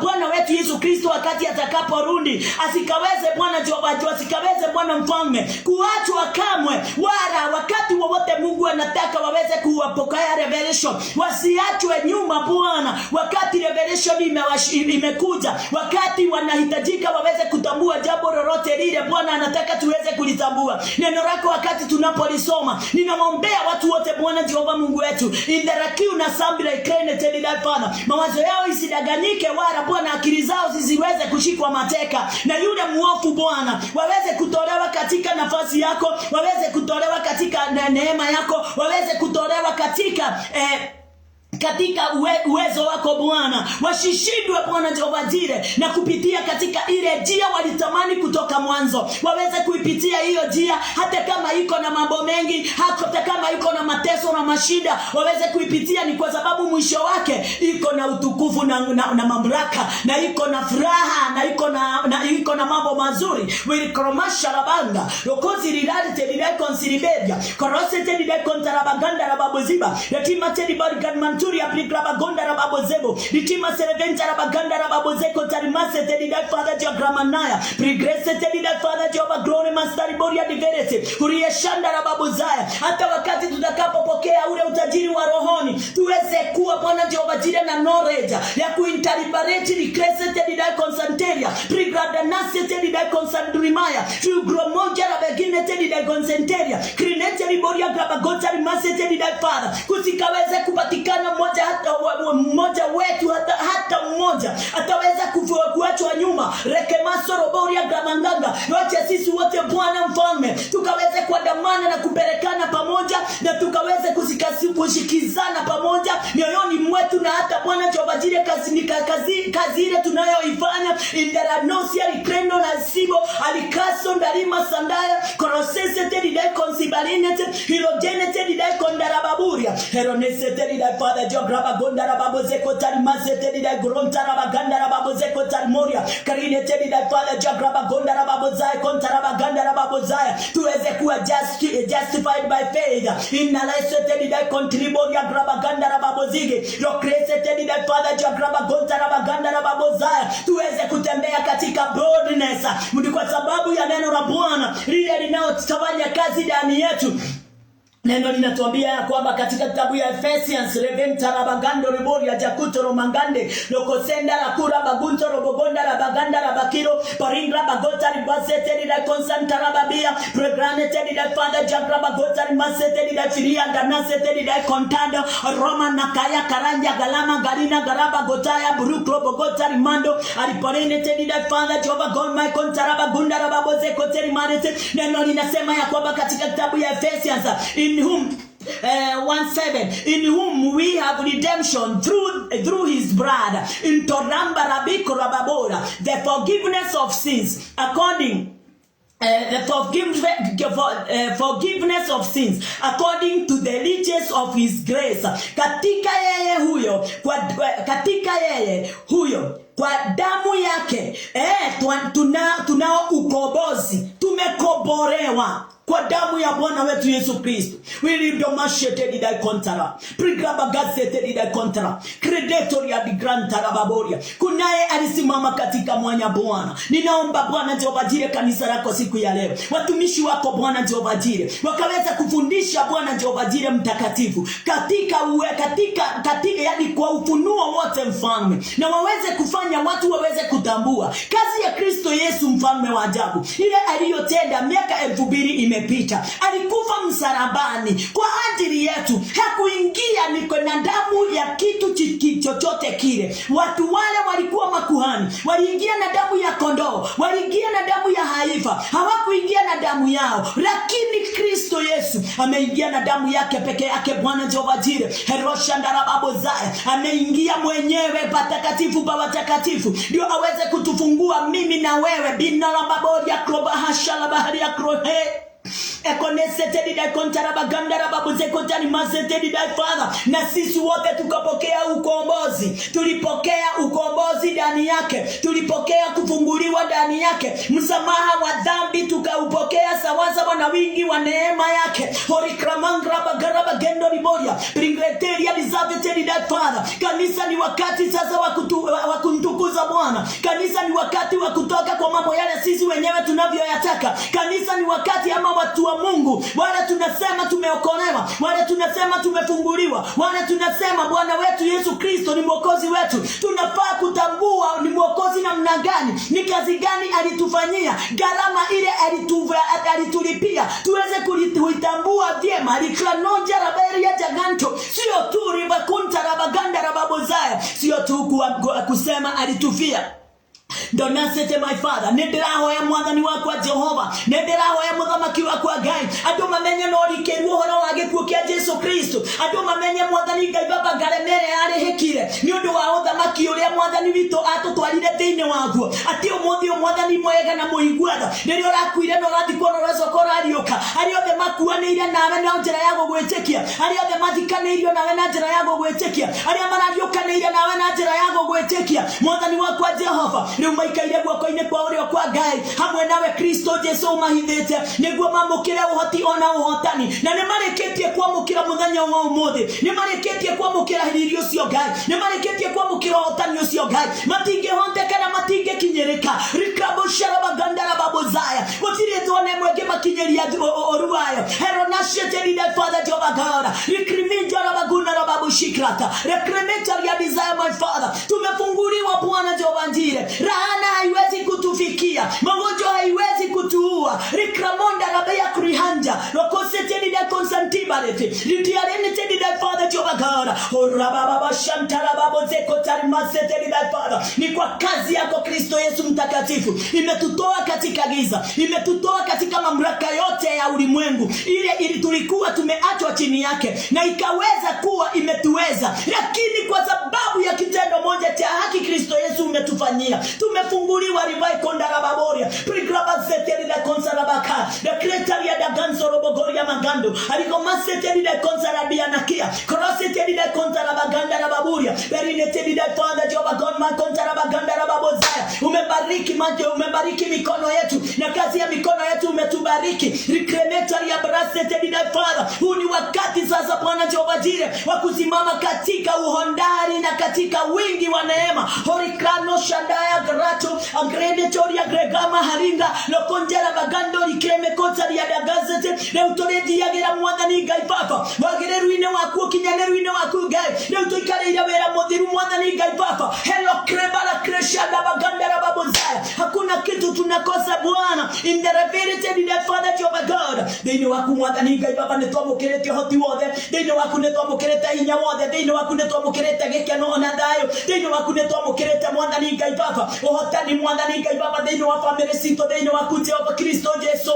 Bwana wetu Yesu Kristo wakati atakaporudi asikaweze Bwana Jehova, asikaweze Bwana mfalme kuachwa kamwe, wala wakati wowote Mungu anataka waweze kuwapokea revelation, wasiachwe nyuma Bwana. Wakati revelation imekuja, wakati wanahitajika waweze kutambua jambo lolote lile Bwana anataka tuweze kulitambua. Neno lako wakati tunapolisoma, ninaombea watu wote Bwana Jehova Mungu wetu, indarakiu na sambila ikrene tedidai Bwana, mawazo yao isidanganyike, wala Bwana akili zao zisiweze kushikwa mateka na yule muofu Bwana. Waweze kutolewa katika nafasi yako, waweze kutolewa katika neema yako, waweze kutolewa katika uwezo wako Bwana. Wasishindwe Bwana Jehova Jire na kupitia katika ile njia walitamani kutoka mwanzo, waweze kuipitia hiyo njia, hata kama iko na mambo mengi, hata kama iko na mateso na mashida, waweze kuipitia. Ni kwa sababu mwisho wake iko na utukufu na mamlaka, na iko na furaha, na iko na mambo mazuri. Will kromasha rabanga rokozi rilali tedidai konsilibedia korose tedidai kontarabaganda rababuziba yatima tedibari kanmanturi aplikla bagonda rababozebo litima sereventa rabaganda rababozeko tarimase tedidai Father Jagramanaya prigrese tedidai Father Jehova glory mastari boria diverese uriyeshanda rababozaya. Hata wakati tutakapopokea ule utajiri wa rohoni, tuweze kuwa Bwana Jehova Jire na knowledge ya kuintalibareti rikrese tedidai konsanteria prigrada nase tedidai konsandrimaya tugromoja rabegine tedidai konsenteria krinete riboria grabagota rimase tedidai Father, kusikaweze kupatikana mmoja wetu, hata mmoja ataweza kuachwa nyuma. Rekemaso roboria grabanganga, wacha sisi wote Bwana mfalme tukaweze kuandamana na kupelekana pamoja, na tukaweze kushikizana pamoja mioyoni mwetu, na hata Bwana Jehova Jire kazi ile tunayoifanya inderanosia rikrendo na sibo alikaso ndarima sandaya korosese tedidai konsibalinete hilogenete didai kondarababuria heronese tedidai Father Jograba gondara babozeko tarimase tedidai grontara bagandara babozeko tarimoria karine tedidai Father Jograba gondara babozai kontara bagandara babozaya, tuweze kuwa justified by faith inalese tedidai kontriboria graba gandara babozige rokrese tedidai Father Jograba gontara bagandara babozaya, tuweze kutembea katika boldness kwa sababu ya neno la Bwana lile linalotawanya kazi ndani yetu. Neno linatuambia ya kwamba katika kitabu ya Ephesians Reventa Rabagando Ribori ya Jakuto Romangande Lokosenda Rakura Bagunto Robogonda Rabaganda Rabakiro Parindra Bagota Ribasete Rida Consanta Rababia Pregranete Rida Father Jagra Bagota Rimasete Rida Firia Danasete Rida Contando Roma Nakaya Karanja Galama Garina Garaba Gotaya Burukro Bogota Rimando Ariparenete Rida Father Jehovah God my Contaraba Gunda Rababoze Koteri Marete. Neno linasema ya kwamba katika kitabu ya Ephesians in whom 1:7 in whom we have redemption through his blood into Ramba Rabiko Rababora, the forgiveness of sins according the forgiveness of sins according to the riches of his grace. Katika yeye huyo kwa damu yake tunao ukombozi, tumekombolewa kwa damu ya Bwana wetu Yesu Kristo. Wilibyo mashete didai kontara. Prigraba gazete didai kontara. Credator ya digrantara baboria. Kunaye alisimama katika mwanya Bwana. Ninaomba Bwana Jehova Jire kanisa lako siku ya leo. Watumishi wako Bwana Jehova Jire wakaweza kufundisha Bwana Jehova Jire mtakatifu katika yani kwa ufunuo wote mfalme. Na waweze kufanya watu waweze kutambua kazi ya Kristo Yesu mfalme wa ajabu. Ile aliyotenda miaka 2000 imepita. Alikufa msalabani kwa ajili yetu. Hakuingia niko na damu ya kitu chochote kile. Watu wale walikuwa makuhani, waliingia na damu ya kondoo, waliingia na damu ya haifa. Hawakuingia na damu yao. Lakini Kristo Yesu ameingia na damu yake peke yake. Bwana Jehova Jire Herosha Ndarababozaya ameingia mwenyewe patakatifu pa watakatifu ndio aweze kutufungua mimi na wewe. Binala babori ya kroba hashala bahari ya krohe Ekonese didai kontara baganda rababuze kontani mazete didai Father. Na sisi wote tukapokea ukombozi. Tulipokea ukombozi ndani yake. Tulipokea kufunguliwa ndani yake. Msamaha wa dhambi tukaupokea sawasawa na wingi wa neema yake. Horikramangra bagara bagendo riboria. Pringreteria lizavete didai Father. Kanisa ni wakati sasa wa kumtukuza Bwana. Kanisa ni wakati wa kutoka kwa mambo yale sisi wenyewe tunavyoyataka. Kanisa ni wakati ama watu wa Mungu wale tunasema tumeokolewa, wale tunasema tumefunguliwa, wale tunasema Bwana wetu Yesu Kristo ni mwokozi wetu. Tunafaa kutambua ni mwokozi namna gani, ni kazi gani alitufanyia, gharama ile alitulipia, tuweze kuitambua vyema. Likranoja raberia jaganto, sio tu ribakunta rabaganda rababozaya, sio tu kusema alitufia. Donasete my Father, nederaho ya mwathani wakwa Jehova, nederaho ya muthamaki wakwa Ngai, andu mamenye no rikeru horo wa gikuo kia Yesu Kristo, andu mamenye mwathani Ngai baba garemere arihikire ni undu wa uthamaki uria mwathani wito atutwarire thiini waguo, ati umuthi mwathani mwega na muigwatha nirio rakuire no rathikwo no razokora arioka, ari othe makuaniire nawe na njira ya gugwitikia, ari othe mathikaneirio nawe na njira ya gugwitikia, ari marariokaneirie nawe na njira ya gugwitikia. Mwathani wakwa Jehova riu maikaire guoko-ini kwa urio kwa Ngai hamwe nawe Kristo Jesu mahithite niguo mamukire uhoti ona uhotani, na nimareketie kwamukira muthenya wa umuthi, nimareketie kwamukira hirio cio Ngai, nimareketie kwamukira uhotani ucio Ngai. Matingehondeka na matingekinyereka rikabo sharaba gandara babozaya gutire tuone mwege makinyeria oruayo herona sheteri the Father Jehovah God rikriminja rabaguna rababushikrata rekremeta ya desire my Father. Tumefunguliwa Bwana Jehova Njire, laana haiwezi kutufikia, magonjwa haiwezi kutuua. Rikramonda rabaya kurihanja rokoseteni da konsantibarete litiarene teni da Father Jehovah God orababa shantara baboze kotari maseteni da Father. Ni kwa kazi yako Kristo Yesu mtakatifu imetutoa katika giza, imetutoa katika mamlaka yote ya ulimwengu ili tulikuwa tumeachwa chini yake, na ikaweza kuwa imetuweza, lakini kwa sababu ya kitendo moja cha haki Kristo Yesu umetufanyia, tumefunguliwa ribai kondara baboria prigraba seteri da konsarabaka da kretaria da gansoro bogoria magando aliko maseteri da konsarabia nakia kroseteri da konsarabaganda na baburia berineteri da Father Jehovah God ma konsarabaganda na babozaya. Umebariki macho, umebariki mikono yetu na kazi ya mikono yetu umetubariki rikremetaria ya braseteri da Father. Huu ni wakati sasa Bwana Jehovah Jire wa kusimama katika uhondari na katika wingi wa neema. Horikrano shandaya grato agrede choria gregama haringa lokonjera bagando likeme kota ya dagazete ne utoredi yagira mwathani Ngai Baba wagire ruine waku kinyane ruine waku Ngai ne utoikare ira wera mothiru mwathani Ngai Baba hello krebala kreshada bagandara babozaya hakuna kitu tunakosa Bwana in the revelation in the Father Jehovah God they know waku mwathani Ngai Baba ne twamukerete hoti wothe they know waku ne twamukerete hinya wothe they know waku ne twamukerete gekeno ona thayo they know waku ne twamukerete mwathani Ngai Baba ohotani mwathani Ngai Baba they know wa family sito they know waku Jehova Kristo Jesu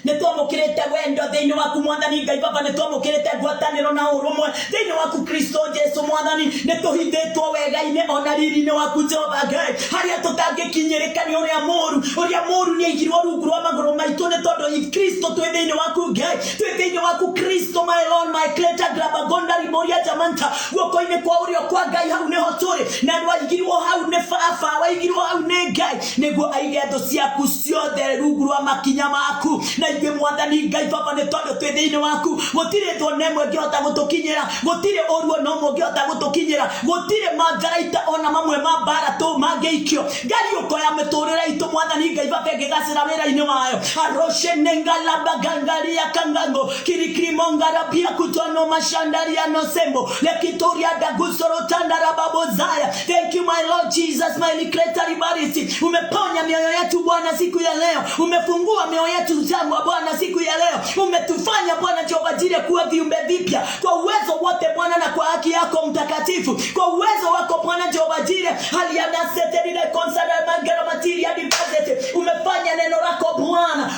netomokirete wendo thini waku mwathani Ngai Baba netomokirete gwataniro na urumwe thini waku Kristo Jesu mwathani netuhithitwo wega-ine ona riri-ine waku Jehova Ngai haria tutangikinyirika ni uria muru ni aigirwo rungu rwa maguru maitu ni tondu Kristo twi thini waku Ngai twi thini waku Kristo my Lord my Creator grabagonda rimoria jamanta guoko-ini kwa urio kwa Ngai hau niho turi na andu aigirwo hau ni baba waigirwo hau ni Ngai niguo aige thu ciaku ciothe rungu rwa makinya maku na ithuĩ mwathani Ngai Baba nĩ tondũ twĩ thĩinĩ waku gũtirĩ thũ nemwe ngĩhota gũtũkinyĩra gũtirĩ ũru ona ũmwe ũngĩhota gũtũkinyĩra gũtirĩ matharaita ona mamwe ma mbara tũ mangĩikio ngariũko ya mĩtũrĩre itũ mwathani Ngai Baba ĩngĩgacĩra wĩra-inĩ wayo aroshe nengalamba gangaria kangango kirikrimongarabia kutono mashandaria no sembo lekitoria dagusoro tandara babozaya. Thank you my Lord Jesus my Creator Ibarisi umeponya mioyo yetu Bwana siku ya leo umefungua mioyo yetu zangu Bwana siku ya leo umetufanya Bwana Jehova Jireh kuwa viumbe vipya kwa uwezo wote Bwana na kwa haki yako mtakatifu kwa uwezo wako Bwana Jehova Jireh hali ya nasete ile konsada mangara materia dipazete umefanya neno lako Bwana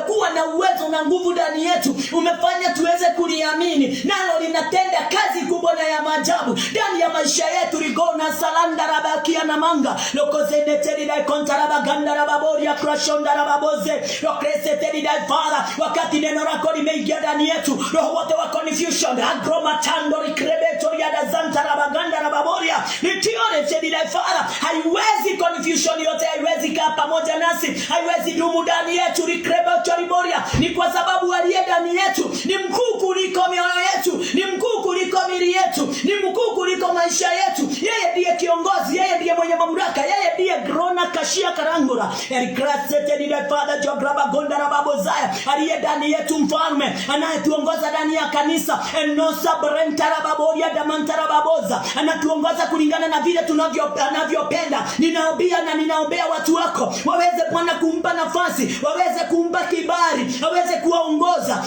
kuwa na uwezo na nguvu ndani yetu umefanya tuweze kuliamini nalo linatenda kazi kubwa na ya maajabu ndani ya maisha yetu rigona salanda rabakia na manga lokozene terida kontaraba gandara baboria krashondara baboze lokreseteni dai Father wakati neno lako limeingia ndani yetu roho wote wa confusion agromatando rikrebeto ya dazantara bagandara baboria nitione teni dai Father haiwezi confusion yote haiwezi kaa pamoja nasi haiwezi dumu ndani yetu rikrebeto riboria ni kwa sababu aliye ndani yetu ni mkuu kuliko mioyo yetu ni mkuu kuliko mili yetu ni mkuu kuliko maisha yetu yeye ndiye kiongozi yeye ndiye mwenye mamlaka yeye ndiye grona kashia karangura erikraseteni dai Father jograba gondara babozaya aliye ndani yetu mfalme anayetuongoza ndani ya kanisa enosa brentara baboria damantara baboza anatuongoza kulingana na vile tunavyopenda ninaombea watu wako waweze Bwana kumpa nafasi waweze kumpa kibali waweze kuwaongoza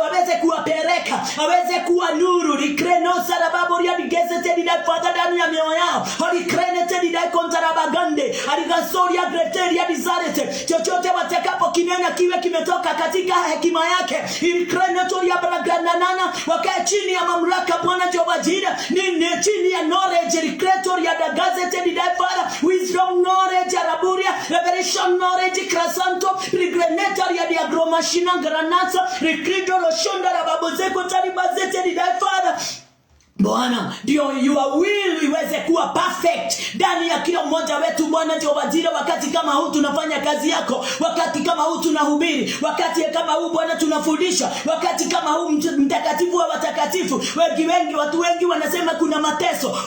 waweze kuwapeleka waweze kuwa nuru rikrenosa baboria digezeteni dai Father ndani ya mioyo yao rikreneteni dai kontarabagande aligasoria greteria dizarete chochote watakapo kinena kiwe kimetoka katika hekima yake ilkrenetoria braganana wakae chini ya mamlaka Bwana Jehova Jireh ni chini ya knowledge ilkretoria da gazete di dai Father wisdom knowledge araburia revelation knowledge krasanto rigrenetoria di agromashina granata rikrido roshonda rababozeko talibazete di dai Father Bwana ndio your will iweze kuwa perfect ndani ya kila mmoja wetu Bwana Jehova Jireh wakati kama huu tunafanya kazi yako wakati kama huu tunahubiri wakati kama huu Bwana tunafundisha wakati kama huu mtakatifu wa watakatifu watu wengi wanasema kuna mateso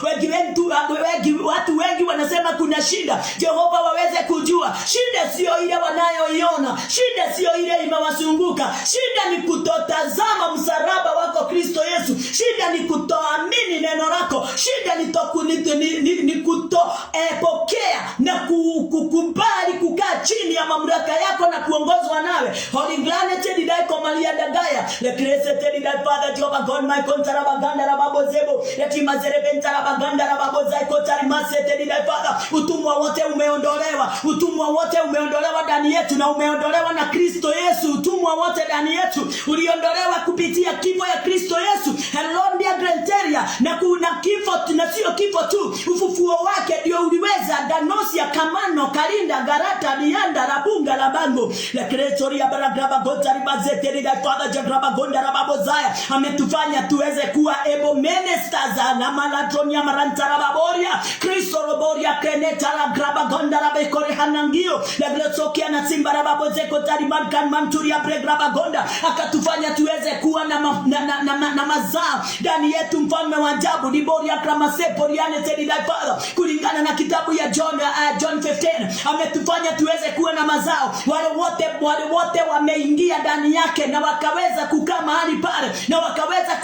watu wengi wanasema kuna shida Jehova waweze kujua shida sio ile wanayoiona shida sio ile imewasunguka shida ni kutotazama msalaba wako Kristo Yesu shida ni kutoamini neno lako shida ni kutopokea na kukubali kukaa chini ya mamlaka yako na kuongozwa nawe holy granted dai komalia dagaya le created dai Father Jehovah God my kontarabaganda rababozebo yatimazere bentarabaganda rababozai kotarimasete dai Father utumwa wote umeondolewa ndani yetu na umeondolewa na Kristo Yesu utumwa wote ndani yetu uliondolewa kupitia kifo ya Kristo Yesu helondia granteria na kuna kifo na sio kifo tu ufufuo wake ndio uliweza danosia kamano karinda garata nianda rabunga la bango la kretoria baragraba gotari bazete ni Father jagraba gonda rababozaya ametufanya tuweze kuwa ebo ministers na malatonia marantara baboria Kristo roboria keneta la graba gonda rabekore hanangio la glotokia na simba rababozeko tariman kan manturia pregraba gonda akatufanya tuweze kuwa na mazao ndani yetu mfalme wa ajabu diboria kramasepo riane tedi dai Father kulingana na kitabu ya John 15 ametufanya tuweze kuwa na mazao. Wale wote wameingia ndani yake na wakaweza kukaa mahali pale na wakaweza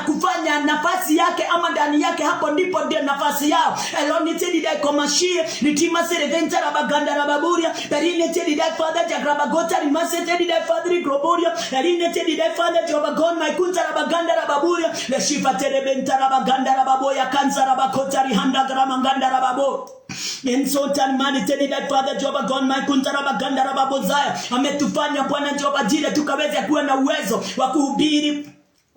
kufanya nafasi yake ama ndani yake, hapo ndipo ndio nafasi yao. Elonitedi dai komashie nitima sereventa rabaganda rababuria darinetedi dai father jagrabagota rimasetedi dai father globoria darinetedi dai father jobagon maikunza rabaganda rababuria le shifa terebenta rabaganda rababoya kanza rabakota rihanda gramanganda rababo. And so mani tedi dai father jobagon maikunza rabaganda rababozaya ametufanya Bwana Jehova Jire tukaweze kuwa na uwezo wa kuhubiri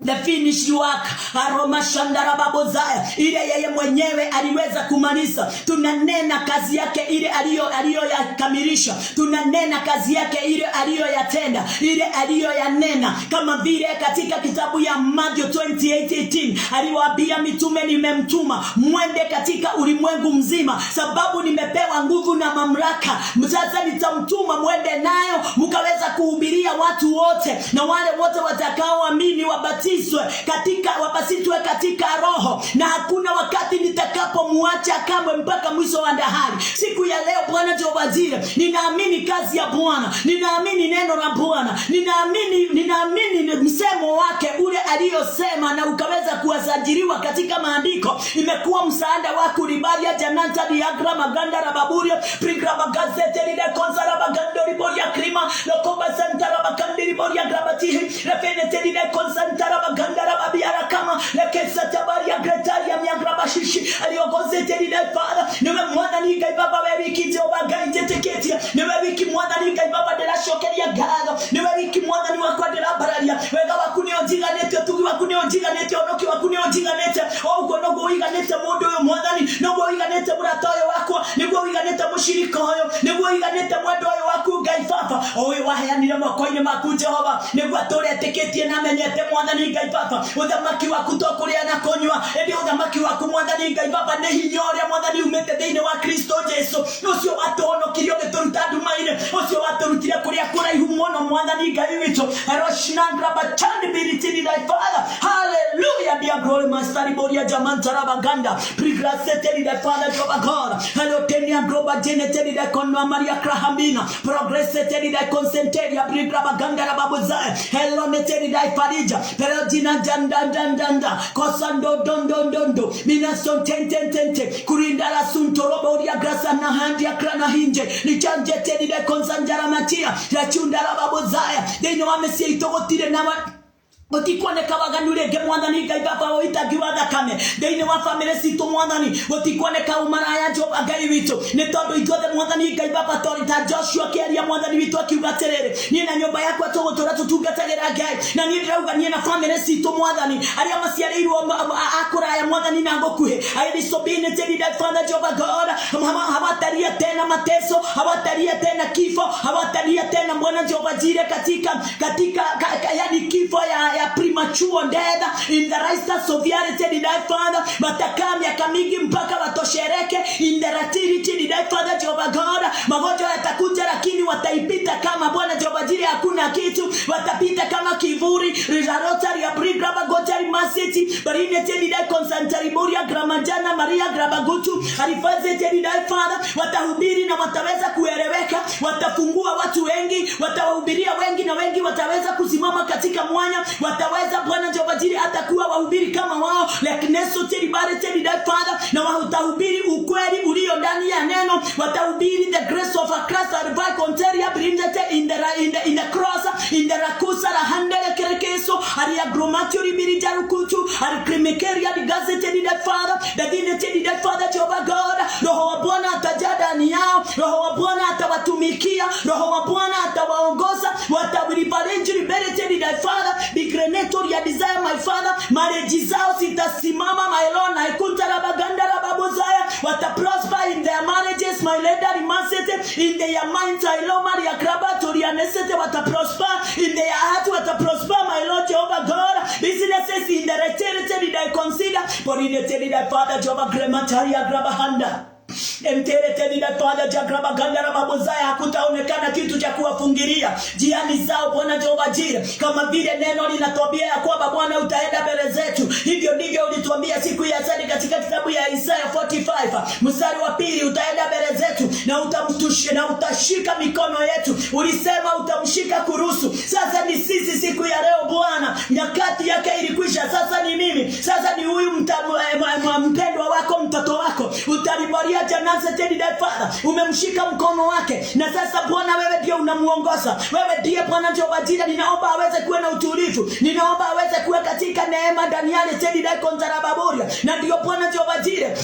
the finish work aroma shandara babozaya ile yeye mwenyewe aliweza kumaliza. Tunanena kazi yake ile aliyoyakamilisha, tunanena kazi yake ile aliyoyatenda, ile aliyoyanena, kama vile katika kitabu ya Mathayo 28:18 aliwaambia mitume, nimemtuma mwende katika ulimwengu mzima, sababu nimepewa nguvu na mamlaka. Sasa nitamtuma mwende nayo mkaweza kuhubiria watu wote, na wale wote watakaoamini wabatizwe wapasitwe katika roho, na hakuna wakati nitakapomwacha kamwe mpaka mwisho wa dahari. Siku ya leo Bwana Jehova Jire, ninaamini kazi ya Bwana, ninaamini neno la Bwana, ninaamini msemo wake ule aliyosema na ukaweza kuwasajiliwa katika maandiko. Imekuwa msaada wako ribaria jananta diagra maganda rababuria prigra bagazete ile konzara bagando riboria krima lokoba santara bagandiri boria grabatihi refenete ile konzantara bagandara babiara kama lekesa tabaria gretaria miagrabashishi aliogozete ile Father niwe mwana niga baba wewe kijoba gaite ketia niwe wiki mwana niga baba de la shokeria gaga niwe wiki mwana ni wakwa de la bararia wega wakunio jinganete tuki wakunio jinganete onoki wakunio jinganete ogo nogo iganete mondo yo mwana ni nogo iganete buratoyo wako nigo iganete mushirika hoyo nigo iganete mondo yo wako gaifafa owe waheanira makoine maku Jehova nigo atore teketie na menyete mwana ni gaifafa uthamaki waku tokuria na konywa edi uthamaki waku mwana ni gaifafa ne hinyoria mwana ni umete deine wa Kristo Jesu ucio watono kirio geturuta dumaire ucio watorutire kuria kuraihu muno mwana ni gaiwicho eroshinandra bachandi biritini dai Father. Hallelujah, dear glory master boria jamantara baganda prigrasete dai Father Jehova God. Hello tenia groba genete dai konwa Maria Krahambina progressete dai concenteria prigra baganda rababuzaya hello neteri dai Farija pero dina danda kosando dondo mina son tente kurinda la sunto roboria grasa na handi akrana hinje ni chanje tedi dai konsanjara matia ya chunda rababuzaya deno amesi itogotire na Otikone kawaganure ge mwandani ga baba oitagiwa dakame deine wa family sito mwandani otikone ka umaraya job agai wito ne todo itode mwandani ga baba torita Joshua keria mwandani wito akiugaterere ni na nyumba yako togotora tutugaterera gai na ni rauga ni na family sito mwandani ari amasiareirwo akura ya mwandani na ngokuhe ai disobine tedi that Father Jehova God hawataria tena mateso, hawataria tena kifo, hawataria tena Bwana Jehova Jire katika yani kifo ya premature death in the righteous sovereignty did I Father batakaa miaka mingi mpaka watoshereke in the ratirity did I Father Jehova God. Magonjwa yatakuja lakini wataipita kama Bwana Jehova Jire hakuna kitu, watapita kama kivuri rizarota ya brigraba gotari maseti barine did I consantari boria gramajana Maria grabagutu alifaze did I Father. Watahubiri na wataweza kueleweka, watafungua watu wengi, watawahubiria wengi na wengi wataweza kusimama katika mwanya, wataweza Bwana Jehova Jire atakuwa wahubiri kama wao like neso tedi bare tedi that Father, na watahubiri ukweli ulio ndani ya neno, watahubiri the grace of a Christ advocate contraria brindete in the cross in the rakusa la handele kerekeso aria gromatio ribiri jarukutu ari krimekeria di gazete di that Father that tedi that Father Jehova God. Roho wa Bwana atajada ni yao, Roho wa Bwana atawatumikia, Roho wa Bwana atawaongoza, watawiliparenji liberty di that Father bigrenetor ya desire my Father. Marriage zao sitasimama my Lord na ikuntara baganda rababozaya, wataprosper in their marriages my leader imasete in their minds I Lord Maria Krabatori anesete wataprosper in their heart, wataprosper my Lord Jehovah God. Businesses in the territory that I consider for in the territory that Father Jehovah Gremataria Grabahanda Mterete nida Father jagraba gandara babozaya hakutaonekana kitu cha kuwafungiria jiani zao Bwana Jehova Jire, kama vile neno linatuambia ya kwamba Bwana utaenda mbele zetu. Hivyo ndivyo ulituambia siku ya sadi katika kitabu ya Isaiah 45 mstari wa 2, utaenda mbele na utamtushia na utashika mikono yetu. Ulisema utamshika kuruhusu. Sasa ni sisi siku ya leo Bwana, nyakati yake ilikwisha. Sasa ni mimi, sasa ni huyu mpendwa wako, mtoto wako. Utalibaria janaza tedi that Father, umemshika mkono wake, na sasa Bwana wewe ndiye unamuongoza. Wewe ndiye Bwana Jehova Jireh. Ninaomba aweze kuwa na utulivu, ninaomba aweze kuwa katika neema ndani yake tedi that konzarababoria. Na ndio Bwana Jehova Jireh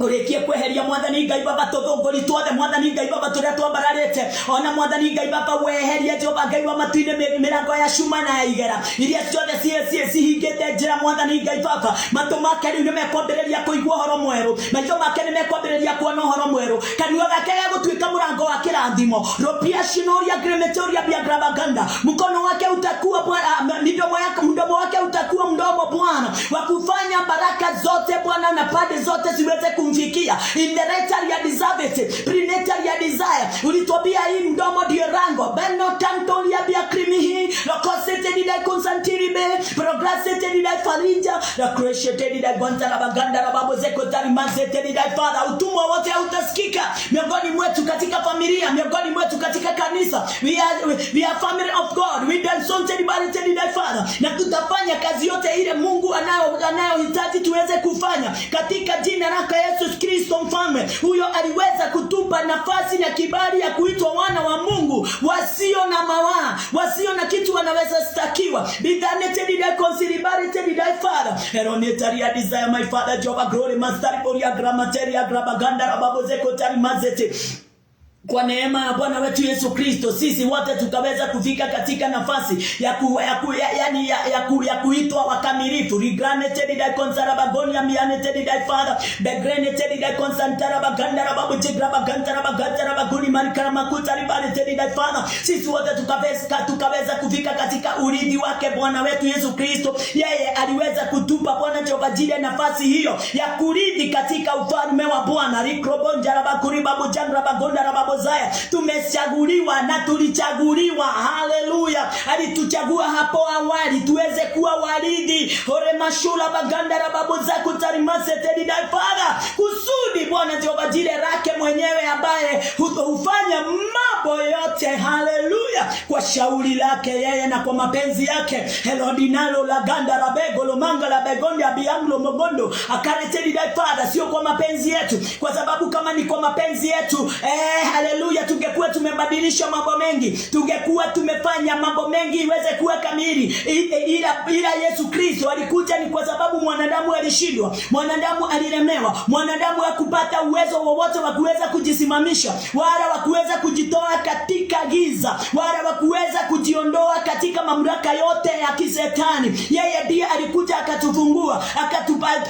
urekie kweheria mwathani Ngai Baba tuthunguri tuothe, mwathani Ngai Baba turia twambararite, ona mwathani Ngai Baba weheria Jehova Ngai wa matuine mirango ya cuma na ya igera iria ciothe cihingite njira, mwathani Ngai Baba matu make riu nimekwambiriria kuigua horo mweru, maitho make nimekwambiriria kuona horo mweru, kanua gake gutwika murango wa kirathimo, ropia shinoria gremetoria bia gravaganda, mkono wake utakuwa mdomo wake utakuwa mdomo Bwana wa kufanya baraka zote Bwana na pande zote ziweze kumfikia. In the nature ya deserve it, prenatal ya desire. Ulitwambia hii mdomo ndio rango, beno tantolia bia krimi hii, lokosete dida konsantiribe, progressete dida farinja, la create dida gonzala baganda la babo zeko tarimazete dida Father. Utumwa wote hautasikika miongoni mwetu katika familia, miongoni mwetu katika kanisa. We are family of God. We done something about it dida Father. Na tutafanya kazi yote ile Mungu anayohitaji tuweze kufanya katika jina lake Yesu Kristo mfalme. Huyo aliweza kutupa nafasi na kibali ya kuitwa wana wa Mungu, wasio na mawaa, wasio na kitu wanaweza stakiwa. Bidhaneted in considerability in thy Father. Eronetary desire my Father Jehovah glory master boria grammateria grabaganda rababozeko tari mazete. Kwa neema ya Bwana wetu Yesu Kristo sisi wote tukaweza kufika katika nafasi ya kuitwa wakamilifu. Regranted that consarabagonia mianeted that Father, the granted that consantarabaganda rababujigrabaganda rabaganda rabaguni marikaramakuta ribaneted that Father. Sisi wote tukaweza kufika katika urithi wake Bwana wetu Yesu Kristo. Yeye aliweza kutupa Bwana Jehova Jireh nafasi hiyo ya kurithi katika ufalme wa Bwana. Rikrobonja rabakuriba bujangra bagonda rababu Zaya. Tumechaguliwa na tulichaguliwa. Haleluya. Alituchagua hapo awali tuweze kuwa warithi. Ore mashula baganda rababu zako tarimase tedi dai Father. Kusudi Bwana Jehova Jireh lake mwenyewe ambaye hufanya mambo yote. Haleluya. Kwa shauri lake yeye na kwa mapenzi yake. Helodinalo la ganda rabego lomanga la begondi abianglo mogondo. Akare tedi dai Father. Sio kwa mapenzi yetu. Kwa sababu kama ni kwa mapenzi yetu haleluya, tungekuwa tumebadilisha mambo mengi, tungekuwa tumefanya mambo mengi iweze kuwa kamili. Ila Yesu Kristo alikuja ni kwa sababu mwanadamu alishindwa, mwanadamu alilemewa, mwanadamu hakupata uwezo wowote wa kuweza kujisimamisha, wala wa kuweza kujitoa katika giza, wala wa kuweza kujiondoa katika mamlaka yote ya kisetani. Yeye ndiye alikuja akatufungua,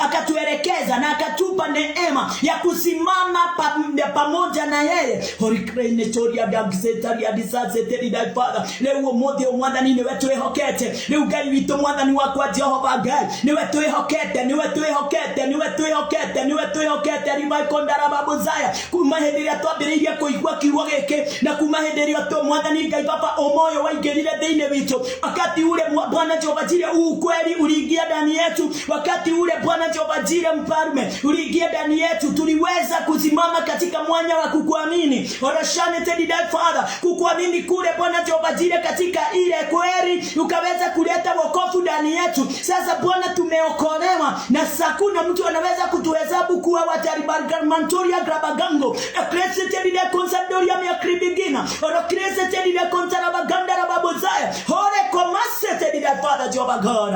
akatuelekeza na akatupa neema ya kusimama pamoja na yeye. Horikrene choria dagzeta ya disazete dai Father. Leo mode mwathani ni wetu ehokete. Leo Ngai wito mwathani wakwa Jehova Ngai. Ni wetu ehokete, ni wetu ehokete, ni wetu ehokete, ni wetu ehokete. Rimai kondara babuzaya. Kumahenderia twambiriria kuigua kiugo gike na kumahenderia to mwathani Ngai Baba omoyo waingirire thiine witu. Wakati ule Bwana Jehova Jireh ukweli uliingia ndani yetu. Wakati ule Bwana Jehova Jireh mfalme uliingia ndani yetu, tuliweza kusimama katika mwanya wa kukuamini. Orashane tedi dai Father, kukuamini kule Bwana Jehova Jireh katika ile kweli ukaweza kuleta wokovu ndani yetu. Sasa Bwana tumeokolewa na hakuna mtu anaweza kutuhesabu kuwa wataribarika mantoria grabagango. Krese tedi dai konsadoria mia kribigina. Oro krese tedi dai kontarabaganda rababozaya. Hore komase tedi dai Father Jehova God.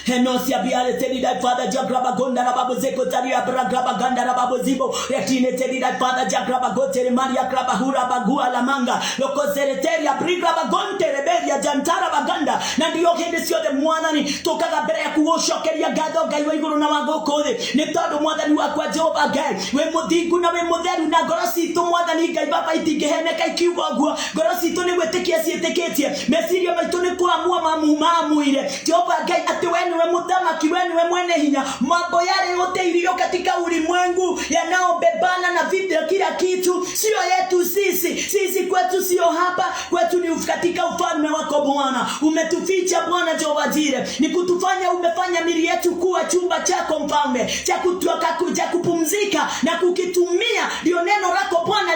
Henosia biale tedi dai Father jagraba gonda na babo zeko tari abragaba ganda na babo zibo retine tedi dai Father jagraba gotere maria graba hura bagua la manga loko zereteria brigraba gonte rebelia jantara baganda na ndio hende sio de mwanani tokaga bere ya kuoshokeria gado gaiwa iguru na wagokore ne todo mwanani wakwa Jehova Ngai we muthingu na we mutheru na gorosi to mwanani Ngai Baba itingehene kai kiugwa gorosi to ni wetekia sieteketie mesiria maito ni kuamua mamuire Jehova Ngai ati wewe mutamaki wewe mwene hinya mambo yale yote iliyo katika ulimwengu yanaobebana na vita kila kitu sio yetu sisi kwetu sio hapa kwetu ni katika ufalme wako Bwana umetuficha Bwana Jehova Jireh ni kutufanya umefanya mili yetu kuwa chumba chako mfalme cha kutoka kuja kupumzika na kukitumia ndio neno lako Bwana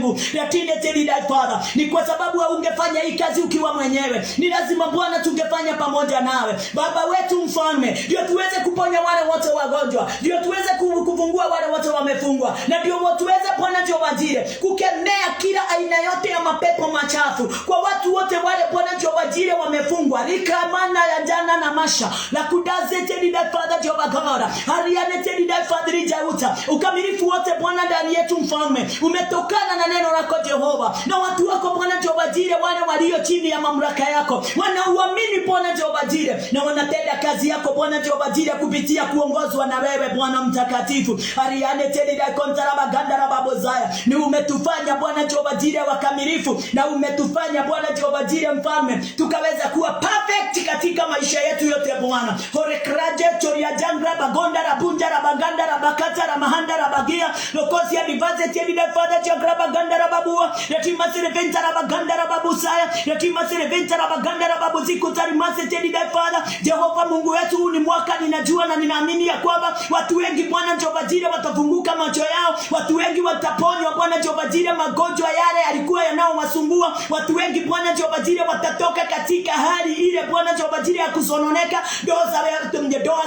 unyenyekevu. Lakini tena Father, ni kwa sababu haungefanya hii kazi ukiwa mwenyewe. Ni lazima Bwana tungefanya pamoja nawe. Baba wetu mfalme, ndio tuweze kuponya wale wote wagonjwa, ndio tuweze kufungua wale wote wamefungwa, na ndio tuweze Bwana Jehova Jireh kukemea kila aina yote ya mapepo machafu kwa watu wote wale Bwana Jehova Jireh wamefungwa. Rikamana ya jana na masha la kudaze tena Father Jehova God, hariane tena Father rijauta ukamilifu wote Bwana ndani yetu mfalme umetokana na neno lako Jehova, na watu wako Bwana Jehova Jireh wale walio chini ya mamlaka yako wanauamini Bwana Jehova Jireh na wanatenda kazi yako Bwana Jehova Jireh kupitia kuongozwa na wewe Bwana mtakatifu. Hariane tena kontara baganda la babozaya, ni umetufanya Bwana Jehova Jireh wakamilifu, na umetufanya Bwana Jehova Jireh mfalme tukaweza kuwa perfect katika maisha yetu yote Bwana. Horekraje choria jangra bagonda la bunja la baganda la bakata la mahanda la bagia lokosi ya divaze tena Father Jehova baganda la babua yatima sereventa la baganda la babusaya yatima sereventa la baganda la babuziku tarimase tena Father Jehova Mungu wetu. Ni mwaka ninajua na ninaamini ya kwamba watu wengi Bwana Jehova Jireh watafunguka macho yao, watu wengi wataponywa Bwana Jehova Jireh magonjwa yale yalikuwa yanaowasumbua. Watu wengi Bwana Jehova Jireh watatoka katika hali ile Bwana Jehova Jireh ya kusononeka. Doa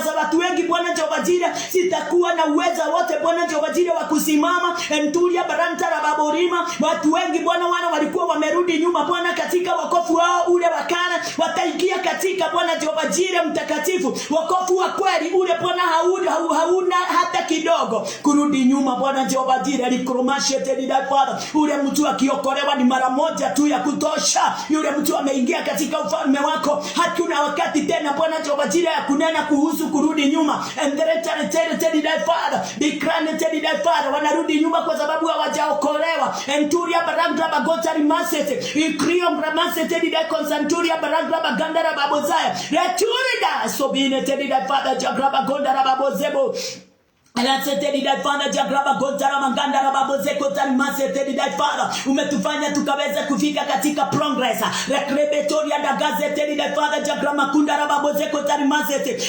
za watu wengi Bwana Jehova Jireh sitakuwa na uwezo wote Bwana Jehova Jireh wa kusimama. Entulia baranta la baborima, watu wengi Bwana wana walikuwa wamerudi nyuma Bwana katika wokovu wao ule wakana, wataingia katika Bwana Jehova Jireh mtakatifu wokovu wa kweli ule Bwana hauna hata kidogo kurudi nyuma Bwana Jehova Jireh. Likromashe tena Father, ule mtu akiokolewa ni mara moja tu ya kutosha. Yule mtu ameingia katika ufalme wako, hatuna wakati tena Bwana Jehova Jireh ya kunena kuhusu kurudi nyuma. And tena Father, bikrane tena Father wanarudi nyuma kwa sababu hawajaokolewa. Enturia baranga bagota rimasete ikrio ramasete tena konsanturia baranga baganda la babozaya returida sobine tena Father jagraba gonda la babozebo. Umetufanya tukaweza kufika katika progress.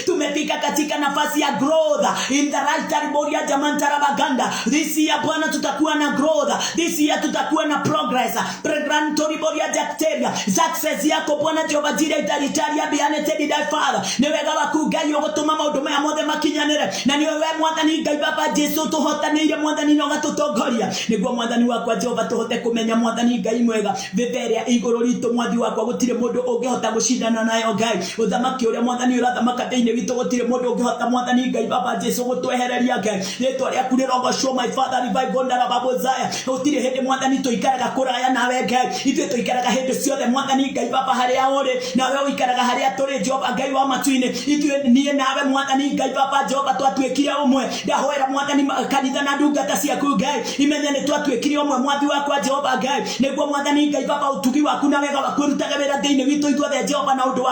Tumefika katika nafasi ya growth in the right boria jamantara baganda. This year Bwana tutakuwa na growth, this year tutakuwa na progress. Pregrantori boria bacteria success yako Bwana Jehova Jireh itaritaria biane tedi Father. Newega wakugai ogotuma mauduma ya mothe makinyanire, na niwe mwathani Ngai Baba Jesu tuhotanire mwathani no gatutongoria niguo mwathani wakwa Jehova tuhote kumenya mwathani Ngai mwega viveria iguru ritu mwathi wakwa gutire mundu ungihota gucindana nayo Ngai uthamaki uria mwathani urathamaka thiini witu gutire mundu ungihota mwathani Ngai Baba Jesu gutwehereria Ngai ritwa riaku rirogocwo my Father revive ndara babozaya utire hindi mwathani tuikaraga kuraya nawe Ngai itwe tuikaraga hindi ciothe mwathani Ngai Baba haria uri nawe uikaraga haria turi Jehova Ngai wa matuini itwe nie nawe mwathani Ngai Baba Jehova twatwikire umwe ndahoera mwathani kanitha na ndungata ciaku Ngai imenye ni twatwikire umwe mwathi wakwa Jehova Ngai niguo mwathani Ngai Baba utugi waku na wega waku rutaga wira thiini witu ithuothe Jehova na undu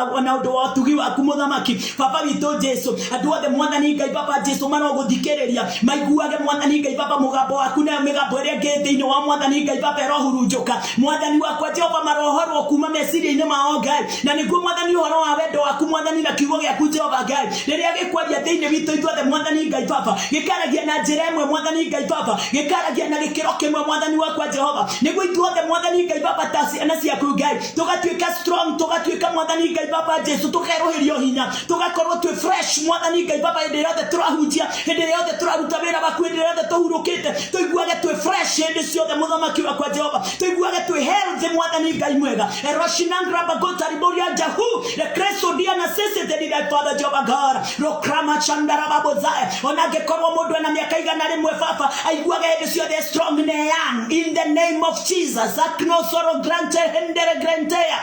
wa utugi waku muthamaki Baba witu Jesu andu othe mwathani Ngai Baba Jesu maroguthikiriria maiguage mwathani Ngai Baba mugambo waku na migambo iria ngi thiini wa mwathani Ngai Baba rohurunjuka mwathani wakwa Jehova marohorwo kuma meciria-ini mao Ngai na niguo mwathani uhoro wa wendo waku mwathani na kiugo giaku Jehova Ngai riria gikwaria thiini witu ithuothe mwathani Ngai Baba gikaragia na njira imwe mwathani Ngai Baba gikaragia na gikiro kimwe mwathani wakwa Jehova niguo ithuothe mwathani Ngai Baba ciana ciaku Ngai tugatuika strong tugatuika mwathani Ngai Baba Jesu tukeroherio hinya tugakorwo twi fresh mwathani Ngai Baba hindi yothe turahunjia hindi yothe turaruta wira waku hindi yothe tuhurukite tuiguage twi fresh hindi ciothe muthamaki wakwa Jehova tuiguage twi healthy mwathani Ngai mwega eroshinangra bagota riboria jahu le Kristo dia na sese tedi Father Jehova God rokrama chandara babozaya onagekorwo mundu na miaka igana rimwe Baba aiguage hindi ciothe strong and young in the name of Jesus aknosoro grante hendere grantea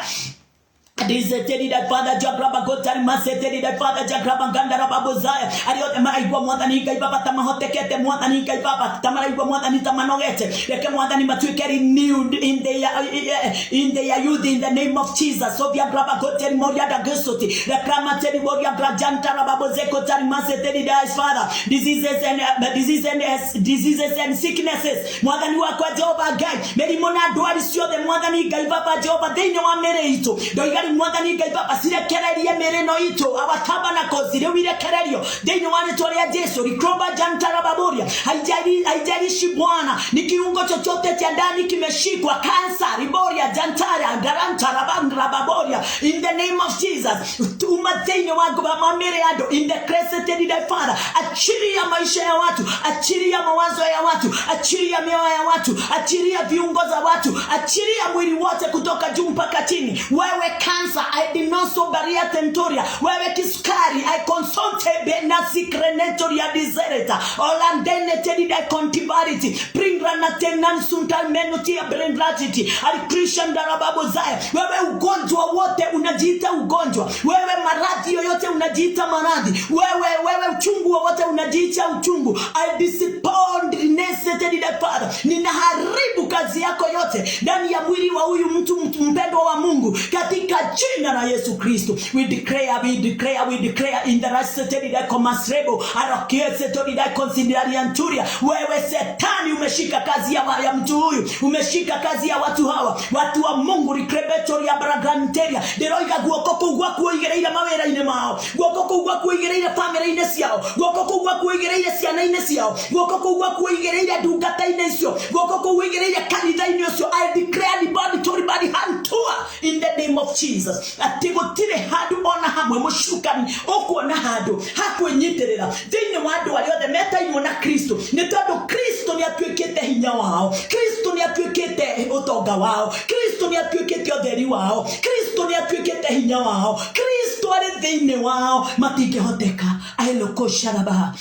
Dize tedi Father jagraba gotari masetedi Father jagraba gandara babozaya aliote maigwa mwathani Ngai Baba tamahotekete mwathani Ngai Baba tamaraigwa mwathani tamanogete leke mwathani matwike renewed in their youth in the name of Jesus so vya graba gotari moria da gesoti reklama tedi moria grajanta babozeko tari masetedi Father diseases and sicknesses mwathani wakwa Jehova Ngai merimona dwari ciothe mwathani Ngai Baba Jehova thiini wa mere itu ndoigari Ngai mwathani Ngai baba cirekererie mirino itu abataba na kozire wirekererio deini wane twaria Yesu rikroba jantara baboria haijalishi Bwana ni kiungo chochote cha ndani kimeshikwa kansa riboria jantara garantara bangra baboria in the name of Jesus umateini wangu bamamere ado in the crescent Father achilia maisha ya watu achilia mawazo ya watu achilia mioyo ya watu achilia viungo za watu achilia mwili wote kutoka juu mpaka chini wewe cancer I denounce barrier tentoria wewe kisukari I consulte benasi crenetoria disereta olandene tedida contibarity bringrana tenan suntal menutia brengratity al Christian darababo zaya wewe ugonjwa wote unajiita ugonjwa wewe maradhi yoyote unajiita maradhi wewe uchungu wote unajiita uchungu I disappoint necessity that Father ninaharibu kazi yako yote ndani ya mwili wa huyu mtu mpendwa wa Mungu katika jina la Yesu Kristo we declare in the rest that comasrebo arakiese to that considerianturia wewe setani umeshika kazi ya mtu huyu umeshika kazi ya watu hawa watu wa Mungu recrebatoria braganteria deroiga guokoko gwa kuigereira mawera ine mao guokoko gwa kuigereira family ine ciao guokoko gwa kuigereira ciana ine ciao guokoko gwa kuigereira dungata ine cio guokoko kuigereira kanitha ine cio I declare the body to body hantua in the name of Jesus atigotire hadu ona hamwe mushukani okuona hadu hakwenyiterera thini wadu waliothe meta imo na Kristo ni tondu Kristo ni atuikite hinya wao Kristo ni atuikite utonga wao Kristo ni atuikite utheri wao Kristo ni atuikite hinya wao Kristo ari thini wao matingehoteka ailoko sharaba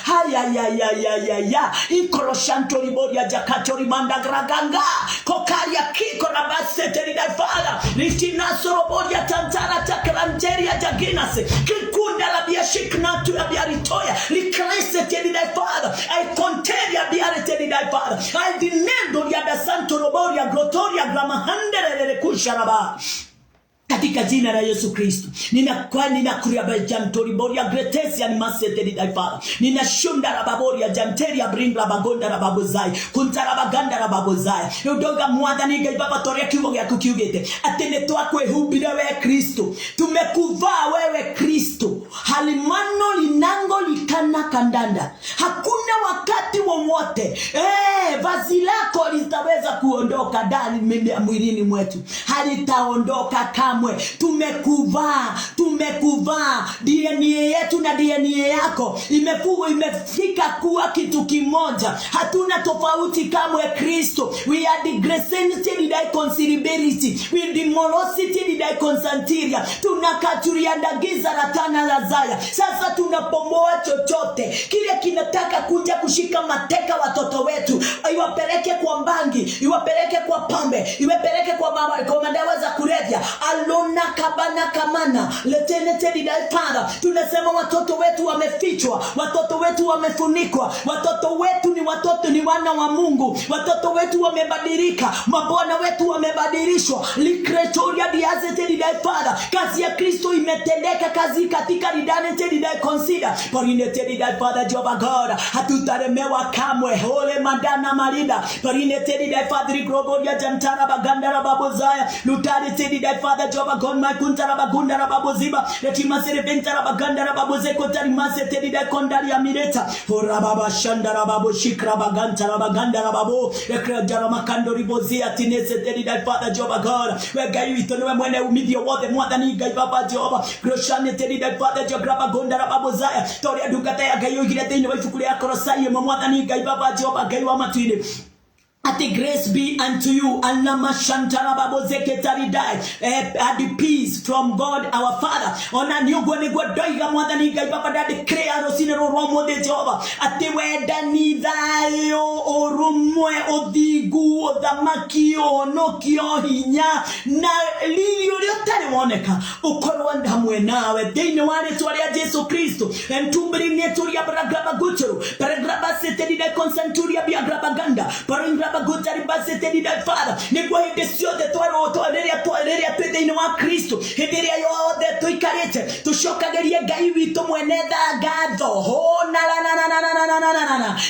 haya ikoroshantori boria jakatori mandagraganga kokaria kiko na baseteri da Father litina soroboria tantara takranteria jaginase kikunda la biashikna tu ya biaritoya likreseteri da Father I conteria biareteri da Father I dinendo ya da santo roboria glotoria gramahandere kusharaba katika jina la Yesu Kristo ninakuria jantori boria gretesia ni maseteri da Father ninashunda rababoria janteria bringla bagonda rababozai kuntara baganda rababozai udoga mwathani Ngai baba toria kiugo gyaku kiugite atene twakwe hubira wewe Kristo tumekuvaa wewe Kristo halimano linango likana kandanda hakuna wakati wowote vazi lako litaweza kuondoka ndani mwilini mwetu halitaondoka kamwe tumekuvaa DNA yetu na DNA yako imefika kuwa kitu kimoja hatuna tofauti kamwe Kristo we are the gracenity the considerability we the morosity the consantiria tunakaturia ndagiza ratana lazaya sasa tunapomoa chochote kile kinataka kuja kushika mateka watoto wetu iwapeleke kwa mbangi iwapeleke kwa pambe iwapeleke kwa madawa za kulevya alona kabana kamana letenetedi da Father tunasema watoto wetu wamefichwa watoto wetu wamefunikwa watoto wetu ni wana wa Mungu watoto wetu wamebadilika mabwana wetu wamebadilishwa likretoria diazetedi da Father kazi ya Kristo imetendeka kazi katika lidanetedi da consider parinetedi da Father Jehovah God hatutaremewa kamwe hole madana marida parinetedi da Father groboria jantara baganda babozaya lutanetedi da Father Jehovah God my kuntara bagunda rababoziba letima sereventara baganda rababozeko tarimase tedi da kondari amireta ora baba shandara babo shikra baganta rabaganda rababo ekrajara makando ribozia tinese tedi da Father Jehovah God we gayu itono mwene umidio wote mwathani Ngai baba Jehovah groshane tedi da Father Jehovah bagunda rababozaya toria dukata ya gayu girete ino ifukule akorosai mwathani Ngai baba Jehovah gayu amatwine at the grace be unto you and the peace from God our Father ona nyugo ni godoiga mwathani Ngai baba da declare rosinero romo de Jehova ati wenda ni thayo orumwe othigu othamakio nokio hinya na lilio liotare woneka ukorwo hamwe nawe thini wale twaria Yesu Kristo entumbiri neturia bragraba guchuru bragraba setedi de consenturia biagraba ganda paringra bagutari basete di dai Father niguo hindi ciothe twareria twi thiini wa Kristo hindi ria yothe tuikarite tucokagerie Ngai witu mwene ngatho ho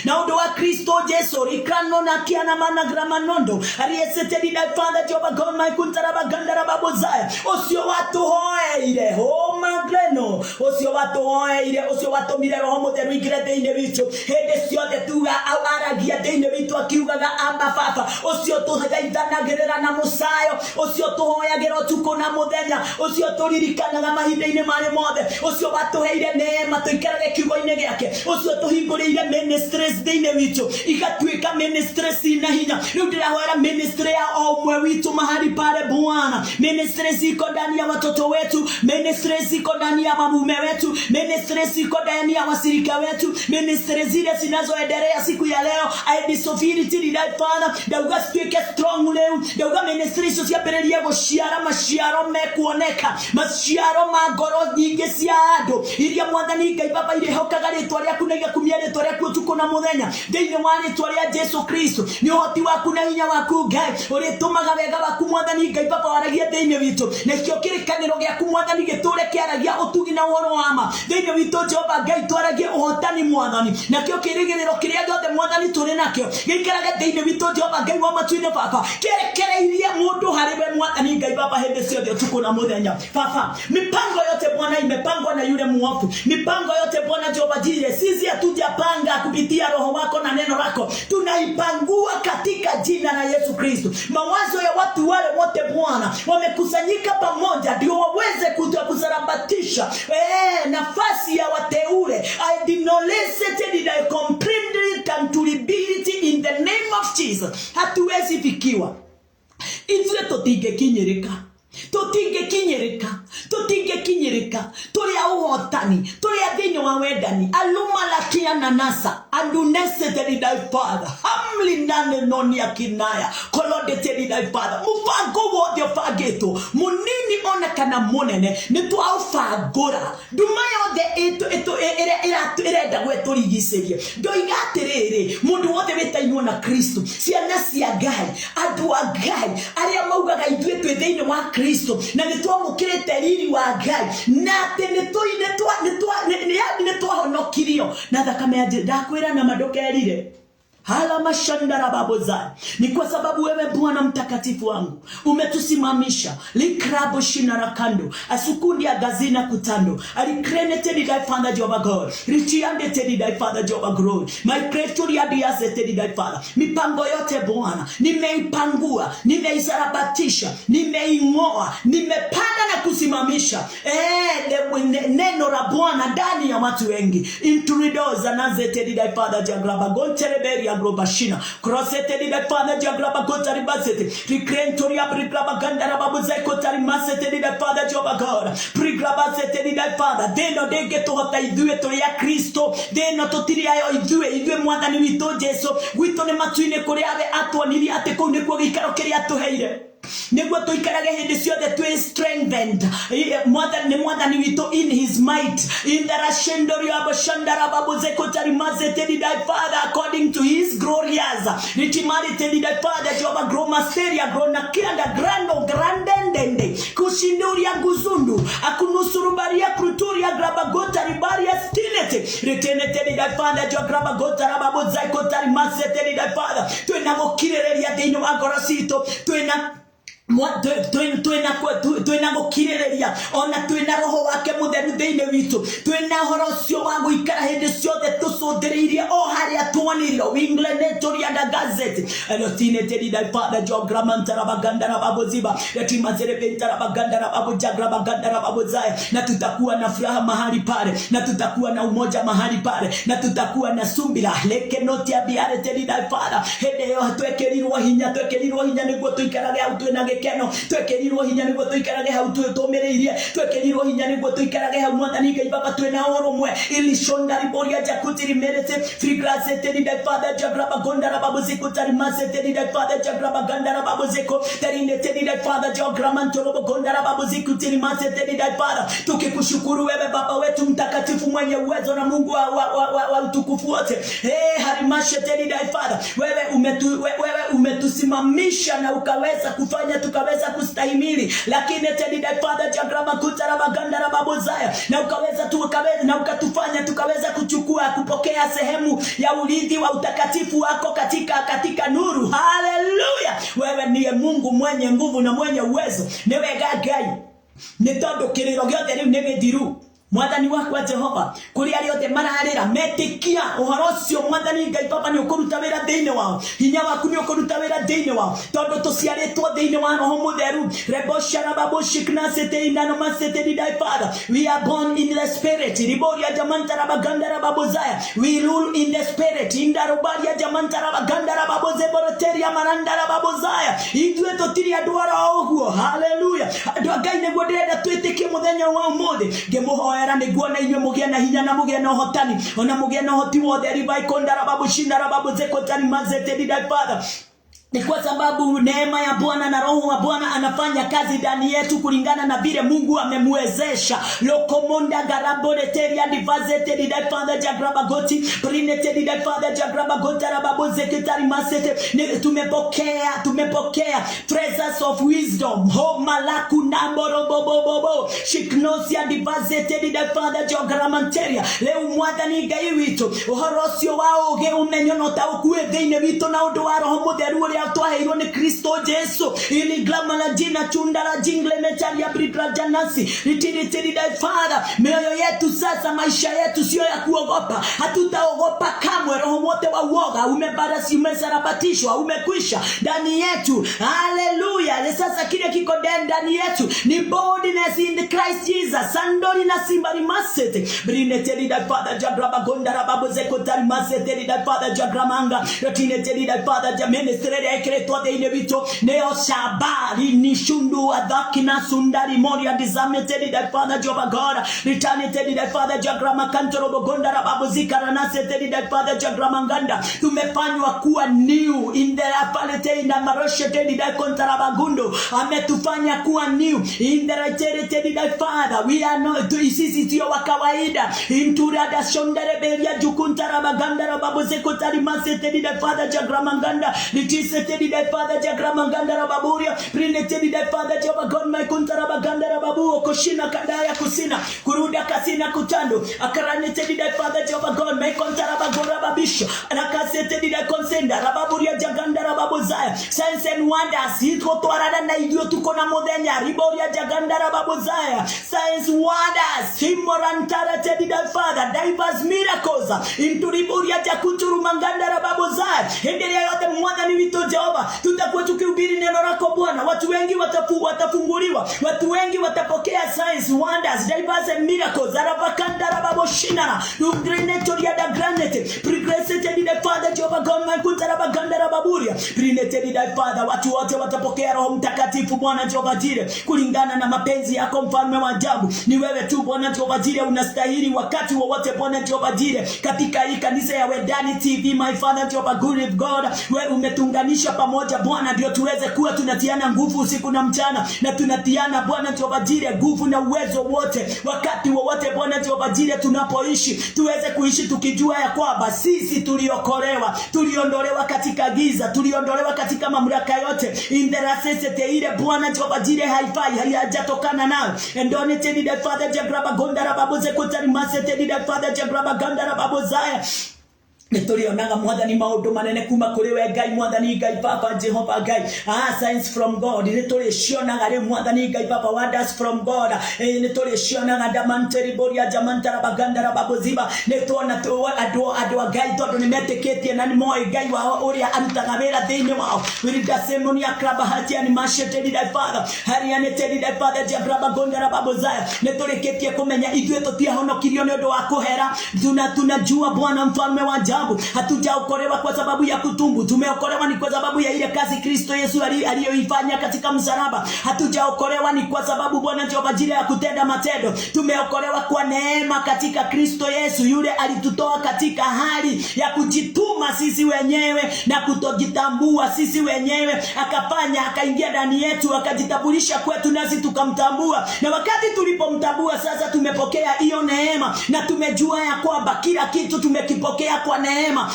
na undu wa Kristo Jesu rikano na kiana managra manondo ariesete di dai Father Jehova God my kuntara bagandara babozaya ocio watuhoeire ho magreno ocio watuhoeire ocio watumire roho mutheru ingire thiini witu hindi ciothe tuga aragia thiini witu akiugaga amba baba ocio tuhaithanagirira na musayo ocio tuhoyagira utuko na muthenya ocio turirikanaga mahinda-ini mari mothe ocio watuheire neema tuikarage kiugo-ini giake ocio tuhinguriire ministries thiini witu igatuika ministries ina hinya riu ndirahoera ministry ya omwe witu mahali pale Bwana ministries iko ndani ya watoto wetu ministries iko ndani ya mamume wetu ministries iko ndani ya wasirika wetu ministries zile zinazoendelea siku ya leo I disofiri tili dai Father dauga speak strong leo dauga ministries cia bereria gociara maciaro mekuoneka maciaro magoro nyingi cia andu iria mwathani Ngai baba ire hokaga ritwa riaku na igakumia ritwa riaku tuko na muthenya thiini wa ritwa ria Jesu Kristo ni uhoti waku na hinya waku Ngai uritumaga wega waku mwathani Ngai baba waragia thiini witu nikio kirikaniro giaku mwathani giture kiaragia utugi na uhoro wa ma thiini witu Jehova Ngai twaragie uhotani mwathani nakio kirigiriro kiria giothe mwathani turi nakio gikarage thiini witu Jehova Ngai wa matuine baba kerekereirie mundu hariwe mwathani Ngai baba hindi ciothe tuko na muthenya baba mipango yote Bwana imepangwa na yule muovu mipango yote Bwana Jehova Jireh sisi hatujapanga kupitia roho wako na neno lako tunaipangua katika jina la Yesu Kristo mawazo ya watu wale wote Bwana wamekusanyika pamoja ndio waweze kutusarabatisha nafasi ya wateule I denoleseted I completely accountability in the name of Jesus hatuwezi fikiwa itwe tutingekinyereka turia uhotani turia thiini wa wendani aluma lakia na nasa andunese tedi dai Father hamli nane noni akinaya kolode tedi dai Father mufango wothe ufagitwo munini ona kana munene nitwaufangura nduma yothe irenda gweturigicerie ndoigatiriri mundu wothe witainwo na Kristo ciana cia Ngai andu a Ngai aria maugaga ithuĩ twĩ thiini wa Kristo na nitwamukirite riri wa Ngai na ati nitwahonokirio na thakame ya ndakwira na madokerire hala mashandara babozai ni kwa sababu wewe Bwana mtakatifu wangu umetusimamisha likrabo shinara kando asukundi agazina kutando alikreneted thy Father Jehovah God richianded thy Father Jehovah God my creature adiaseted thy Father mipango yote Bwana nimeipangua nimeisarabatisha nimeing'oa nimepanda na kusimamisha neno la Bwana ndani ya watu wengi inturidoza nazeted thy Father Jehovah God tereberia Globashina crossete di Father Jagraba Kotari Basete Rikrentoria Prigraba Gandara Babuzai Kotari Masete di Father Jehovah God Prigrabasete di Father deno dege to hata idue to ya Kristo deno to tiri ayo idue mwathani wito Jesu wito ne matuine kore ave atwa nili ate ko ne ko gikaro keri atuheire Negwa to ikarage hindi ciothe twi strengthened mwathani wito in his might in the rashendori abashandara babuze kotari mazete di Father according to his glorious nitimari tedi di Father Jehovah gromasteria grona kianda grando grandendende kushinduria guzundu akunusurubaria kruturia grabagota ribaria stilete retenete di Father Jehovah grabagota rababuze kotari mazete di Father tuenavokireria dino agorasito tuena gukirereria ona tuena roho wake mutheru thiini witu tuena horo cio wa guikara hindi ciothe tucunthiriirie o haria tuonirio winglenetoria da gazette elotinetedi dai Father jogramantara bagandara baboziba yatimazere bentara bagandara babojagra bagandara babozaya na tutakuwa na furaha mahali pale na tutakuwa na umoja mahali pale na tutakuwa na sumbira lekenoti abiare tedi dai Father hende yo twekerirwo hinya niguo tuikarage au tuenage gikeno twekerirwo hinya niguo tuikarage hau tumereirie twekerirwo hinya niguo tuikarage hau mwathani Ngai Baba twena oromwe ilishonda riboria jakutiri merete frigrase tedi da Father jagraba gondara babuziko tarimase tedi da Father jagraba gandara babuziko terine tedi da Father jagramantoro gondara babuziko tirimase tedi da Father tukikushukuru wewe Baba wetu mtakatifu mwenye uwezo na Mungu wa utukufu wote harimashe tedi da Father wewe umetusimamisha na ukaweza kufanya tukaweza kustahimili lakini tedi da Father jagraba kutaraba gandara babuzaya na ukaweza na ukatufanya tukaweza kuchukua kupokea sehemu ya urithi wa utakatifu wako katika nuru. Haleluya. Wewe ndiye Mungu mwenye nguvu na mwenye uwezo. Newe gagai nitondo kiriro gyote riu nimithiru mwathani wakwa Jehova kuri ari othe mararira metikia uhoro ucio mwathani Ngai Baba ni ukuruta wira thiini wao hinya waku ni ukuruta wira thiini wao tondu tuciaritwo thiini wa roho mutheru reboshara babushikna sete inano masete didai Father we are born in the spirit riboria jamantara bagandara babuzaya we rule in the spirit indarobaria jamantara bagandara babuze boroteria marandara babuzaya itwe totiri adwara oguo. Haleluya. Andu Ngai ne godenda twitikie muthenya wa umuthi ngemuhoya niguo na inyo mugia na hinya na mugia na hotani ona mugia na hoti wothe ribai kondara babu shindara babu zeko tani mazete didai Father ni kwa sababu neema ya Bwana na roho wa Bwana anafanya kazi ndani yetu kulingana na vile Mungu amemwezesha. Lokomonda garabore teria divazete didai Father jagrabagoti prinete didai Father jagrabagota rababoze ketari masete tumepokea treasures of wisdom ho malaku namboro bobo shiknosia divazete didai Father jagramanteria leo mwathani Ngai witu uhorosio wao ge umenyonota ukue thine witu na undu wa roho mutheru twaheirwo ni Kristo Jesu ili glama la jina chunda la jingle mechali ya britra janasi litiri dai Father mioyo yetu sasa maisha yetu sio ya kuogopa hatutaogopa kamwe roho wote wa uoga umebarasi umesarabatishwa umekwisha ndani yetu. Haleluya. Sasa kile kiko ndani yetu ni boldness in the Christ Jesus sandori na simbari masete brineteri dai Father jagraba gondara babozeko tari masete dai Father jagramanga rotineteri dai Father jaministre ekreto de inevito neo shabari ni shundu adakina sundari moria dizamete da Father Jehovah God returned da Father jagrama kantoro bogonda rababuzika ranasete da Father jagrama nganda tumefanywa kuwa new in the apalete na maroshete da kontarabagundo ametufanya kuwa new in the retirete da Father we are not sisi sio wa kawaida intura da shondere beria jukuntara baganda rababuzeko tari masete da Father jagrama nganda Tedi da Father jagrama ngandara baburia prinetedi da Father Jehovah God my kuntara bagandara babu koshina kadaya kusina kuruda kasina kutando akaranetedi da Father Jehovah God my kuntara bagora babisho anakasetedi da konsenda rababuria jagandara babuzaya signs and wonders hitro twarada na idio tuko na modenya riboria jagandara babuzaya signs wonders himorantara tedi da Father diverse miracles into riboria jakuturu mangandara babuzaya endelea yote mwadhani wito Jehova tutakuwa tukihubiri neno lako Bwana watu wengi watafunguliwa watu wengi watapokea signs wonders diverse miracles arabakanda rababoshinara ugrenetoria da granete progressed the Father Jehovah God my kutarabaganda rababuria prinetedi da Father watu wote watapokea Roho Mtakatifu Bwana Jehovah Jire kulingana na mapenzi yako mfalme wa ajabu ni wewe tu Bwana Jehovah Jire unastahili wakati wowote Bwana Jehovah Jire katika hii kanisa ya Wedani TV my Father Jehovah God wewe umetunganisha pamoja Bwana ndio tuweze kuwa tunatiana nguvu usiku na mchana na tunatiana Bwana Jehovah Jire nguvu na uwezo wote wakati wowote Bwana Jehovah Jire tunapoishi tuweze kuishi tukijua ya kwamba sisi tuliondolewa katika giza tuliondolewa katika mamlaka yote in the rasesete ile Bwana Jehovah Jire haifai haijatokana nayo endone tedi da Father jagraba gondara babuze kutari masete da Father jagraba gandara babuzaya Netorionaga mwathani maundu manene kuma kuri we Ngai mwathani Ngai Papa Jehovah Ngai signs from God netorecionaga ri mwathani Ngai Papa wonders from God netorecionaga damanteri boria jamantara bagandara babuziba netona to adu Ngai tondu nimeteketie na ni moi Ngai wao uria arutaga wira thiini wao wirida semoni akraba hati ani mashete da Father hariane tedi da Father jabraba gondara babuzaya netoreketie kumenya ithuĩ tutiahonokirio ni undu wa kuhera tunajua Bwana mfalme wa ajabu. Hatujaokolewa kwa sababu ya kutumbu. Tumeokolewa ni kwa sababu ya ile kazi Kristo Yesu aliyoifanya katika msalaba. Hatujaokolewa ni kwa sababu Bwana Jehova Jireh ya kutenda matendo. Tumeokolewa kwa neema katika Kristo Yesu. Yule alitutoa katika hali ya kujituma sisi wenyewe na kutojitambua sisi wenyewe, akaingia ndani yetu, akajitambulisha kwetu, nasi tukamtambua. Na wakati tulipomtambua sasa, tumepokea hiyo neema na tumejua ya kwamba kila kitu tumekipokea kwa neema,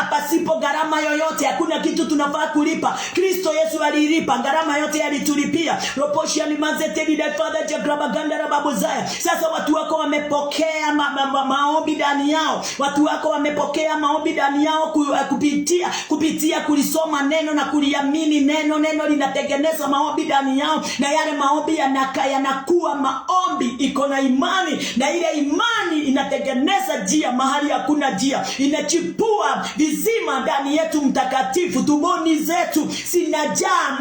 pasipo gharama yoyote. Hakuna kitu tunafaa kulipa. Kristo Yesu alilipa gharama yote, alitulipia. Roposha ni mazete ni Father Jagraba Gandara Babuzaya. Sasa watu wako wamepokea maombi ndani yao. Watu wako wamepokea maombi ndani yao kupitia kulisoma neno na kuliamini neno. Neno linatengeneza maombi ndani yao, na yale maombi yanakuwa maombi iko na imani, na ile imani inatengeneza njia mahali hakuna njia. Inachipua vizima ndani yetu mtakatifu. Tumboni zetu sinajaa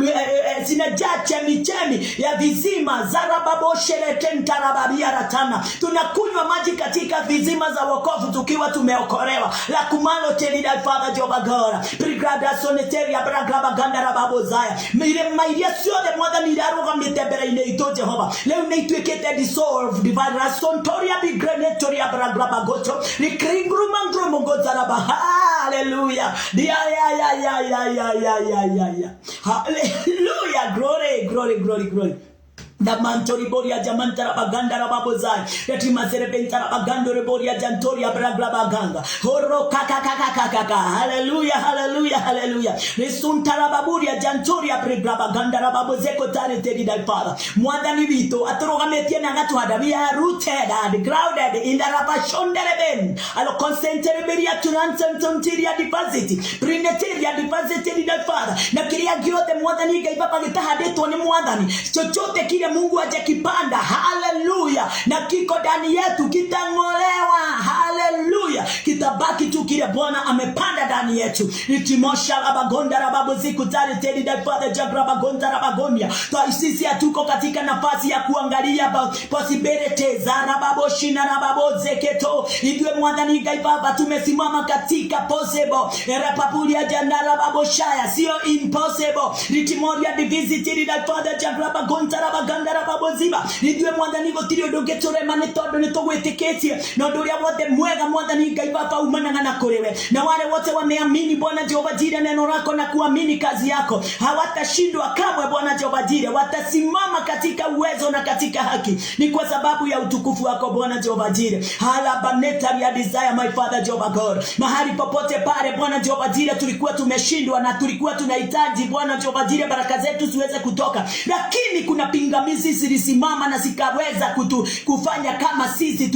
chemichemi ya vizima zarababosheretentarabariaratana. Tunakunywa maji katika vizima za wokovu tukiwa tumeokolewa. La kumalo telida Father Jehova Gora brigada soneteria bragraba gandara babozaya mire mairia siode mwada niraruga mitebera ineito Jehova. Leo neitwekete dissolve divine rasontoria bigrenetoria bragraba gocho nikringrumangromo gozaraba. Hallelujah. Hallelujah. Glory. The mantori boria jamantara baganda rababozai. Eti mazerebentara bagando reboria jantoria bragla baganga. Horo kaka. Hallelujah. Nesuntara baburia jantoria bragla baganda rababozeko tare tedi dal Father. Mwanda ni vito atoroga metiena ngatuada. We are rooted and grounded in the rabashondereben. Alo concentere beria tunansantontiria diversity. Prineteria diversity dal Father. Na kiria gyote mwanda ni gaibapa gitahadeto ni mwandani. Chochote kile Mungu hajakipanda, haleluya, na kiko ndani yetu kitang'olewa, haleluya, kitabaki tu kile Bwana amepanda ndani yetu. Itimosha abagonda rababuziku tari tedi da Father Jagraba gonda rabagonia. Sisi hatuko katika nafasi ya kuangalia possibilities za rababoshi na rababozeketo. Idwe mwadhani gaibaba tumesimama katika possible. Rapapulia jana rababoshaya sio impossible. Itimoria divisity da Father Jagraba gonda rabaganda rababoziba. Idwe mwadhani gotirio dogetore manetodo nitogweteketie. Na ndoria wote mwega mwadhani gaibaba umananga na korewe. Na wale wote wameamini Bwana Jehova Jireh neno lako na kuamini kazi yako, hawatashindwa kamwe Bwana Jehova Jireh. Watasimama katika uwezo na katika haki. Ni kwa sababu ya utukufu wako Bwana Jehova Jireh. Halabaneta ya desire my Father Jehova God. Mahali popote pale Bwana Jehova Jireh tulikuwa tumeshindwa na tulikuwa tunahitaji Bwana Jehova Jireh baraka zetu ziweze kutoka, lakini kuna pingamizi zilisimama na zikaweza kufanya kama sisi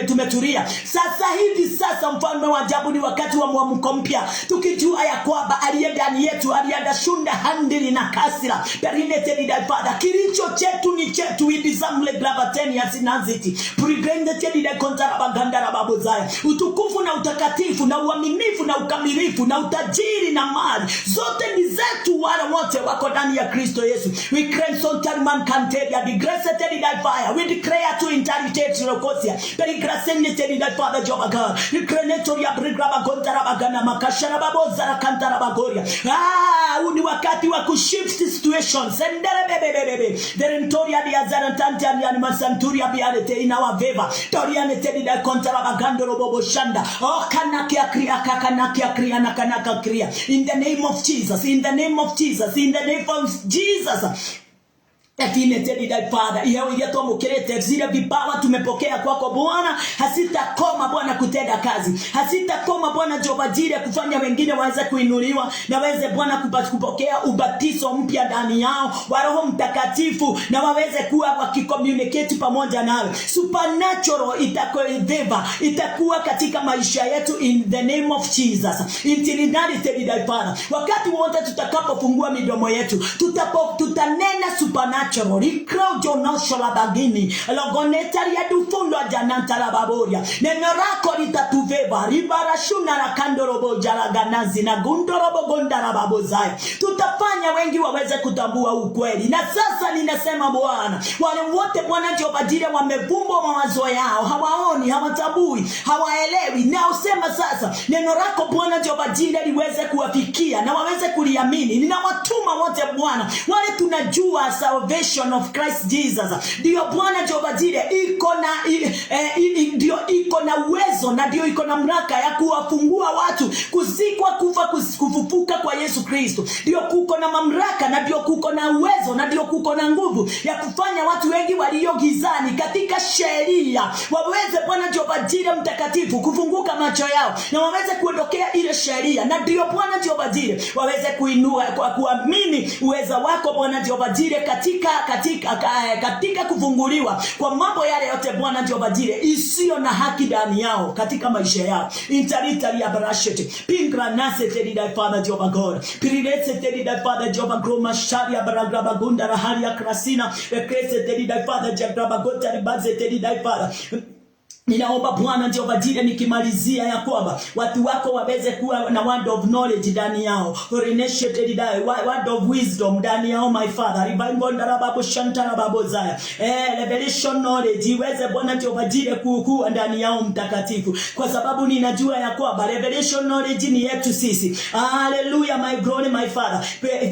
tumetulia. Sasa hivi mfalme wa ajabu, ni wakati wa mwamko mpya, tukijua ya kwamba aliye ndani yetu aliandashunda handili na kasira perinete da Father. Kilicho chetu ni chetu. Idizamle glavateni asinaziti prigrendete da kontarabaganda rababozaya. Utukufu na utakatifu na uaminifu na ukamilifu na utajiri na mali zote ni zetu wale wote wako ndani ya Kristo Yesu. We claim sontarman kantedia the grace da fire. We declare to interdicate rokosia perigrasendete da Father Jehova God. We crenetoria brigraba kontarabagana makashara babozara kantarabagoria. Ni wakati wa kushift situations. Senderebebebebe derentoria diazara tantia ni masanturia biarete inawa veva toriane tedi da kontarabagando robobo shanda. Kanakia kriya kakanakia kriya nakanaka kriya. In the name of Jesus, in the name of Jesus, in the name of Jesus. Lakini tedi da Father, iyo yetu mukirete zile vipawa tumepokea kwako Bwana, hasitakoma Bwana kutenda kazi. Hasitakoma Bwana Jehova Jireh kufanya wengine waweze kuinuliwa na waweze Bwana kupokea ubatizo mpya ndani yao wa Roho Mtakatifu, na waweze kuwa wakicommunicate pamoja nawe. Supernatural itakuwa katika maisha yetu in the name of Jesus. Intilinari tedi da Father. Wakati wote tutakapofungua midomo yetu, tutanena supernatural. supernatural rikro jonosho la bagini logonetari ya dufundo jananta la baboria neno lako litatuveva ribarashuna la kandorobo jalaganazi na gundorobo gondara babozaya. Tutafanya wengi waweze kutambua ukweli. Na sasa ninasema Bwana, wale wote Bwana Jehova Jireh wamevumbwa mawazo yao, hawaoni, hawatambui, hawaelewi, na usema sasa neno lako Bwana Jehova Jireh liweze kuwafikia na waweze kuliamini. Ninawatuma wote Bwana, wale tunajua salvation of Christ Jesus ndio Bwana Jehova Jireh iko na uwezo na ndio iko na mamlaka ya kuwafungua watu, kuzikwa, kufa, kufufuka kwa Yesu Kristo. Ndio kuko na mamlaka na ndio kuko na uwezo na ndio kuko na nguvu ya kufanya watu wengi walio gizani katika sheria waweze Bwana Jehova Jireh mtakatifu kufunguka macho yao na waweze kuondokea ile sheria. Na ndio Bwana Jehova Jireh waweze kuinua kwa kuamini uweza wako Bwana Jehova Jireh katika kufunguliwa kwa mambo yale yote Bwana Jehova Jireh isiyo na haki ndani yao katika maisha yao. Interitari ya barashete pingra nase terida Father Jehova God pirilese terida Father Jehova groma sharia baragraba gunda rahari ya krasina ekrese terida Father Jagraba gota ribaze terida Father. Ninaomba Bwana Jehova Jireh nikimalizia ya kwamba watu wako waweze kuwa na word of knowledge ndani yao, word of wisdom ndani yao my Father. Revelation knowledge iweze Bwana Jehova Jireh kuwa ndani yao mtakatifu, kwa sababu ninajua ya kwamba revelation knowledge ni yetu sisi. Hallelujah my glory my Father.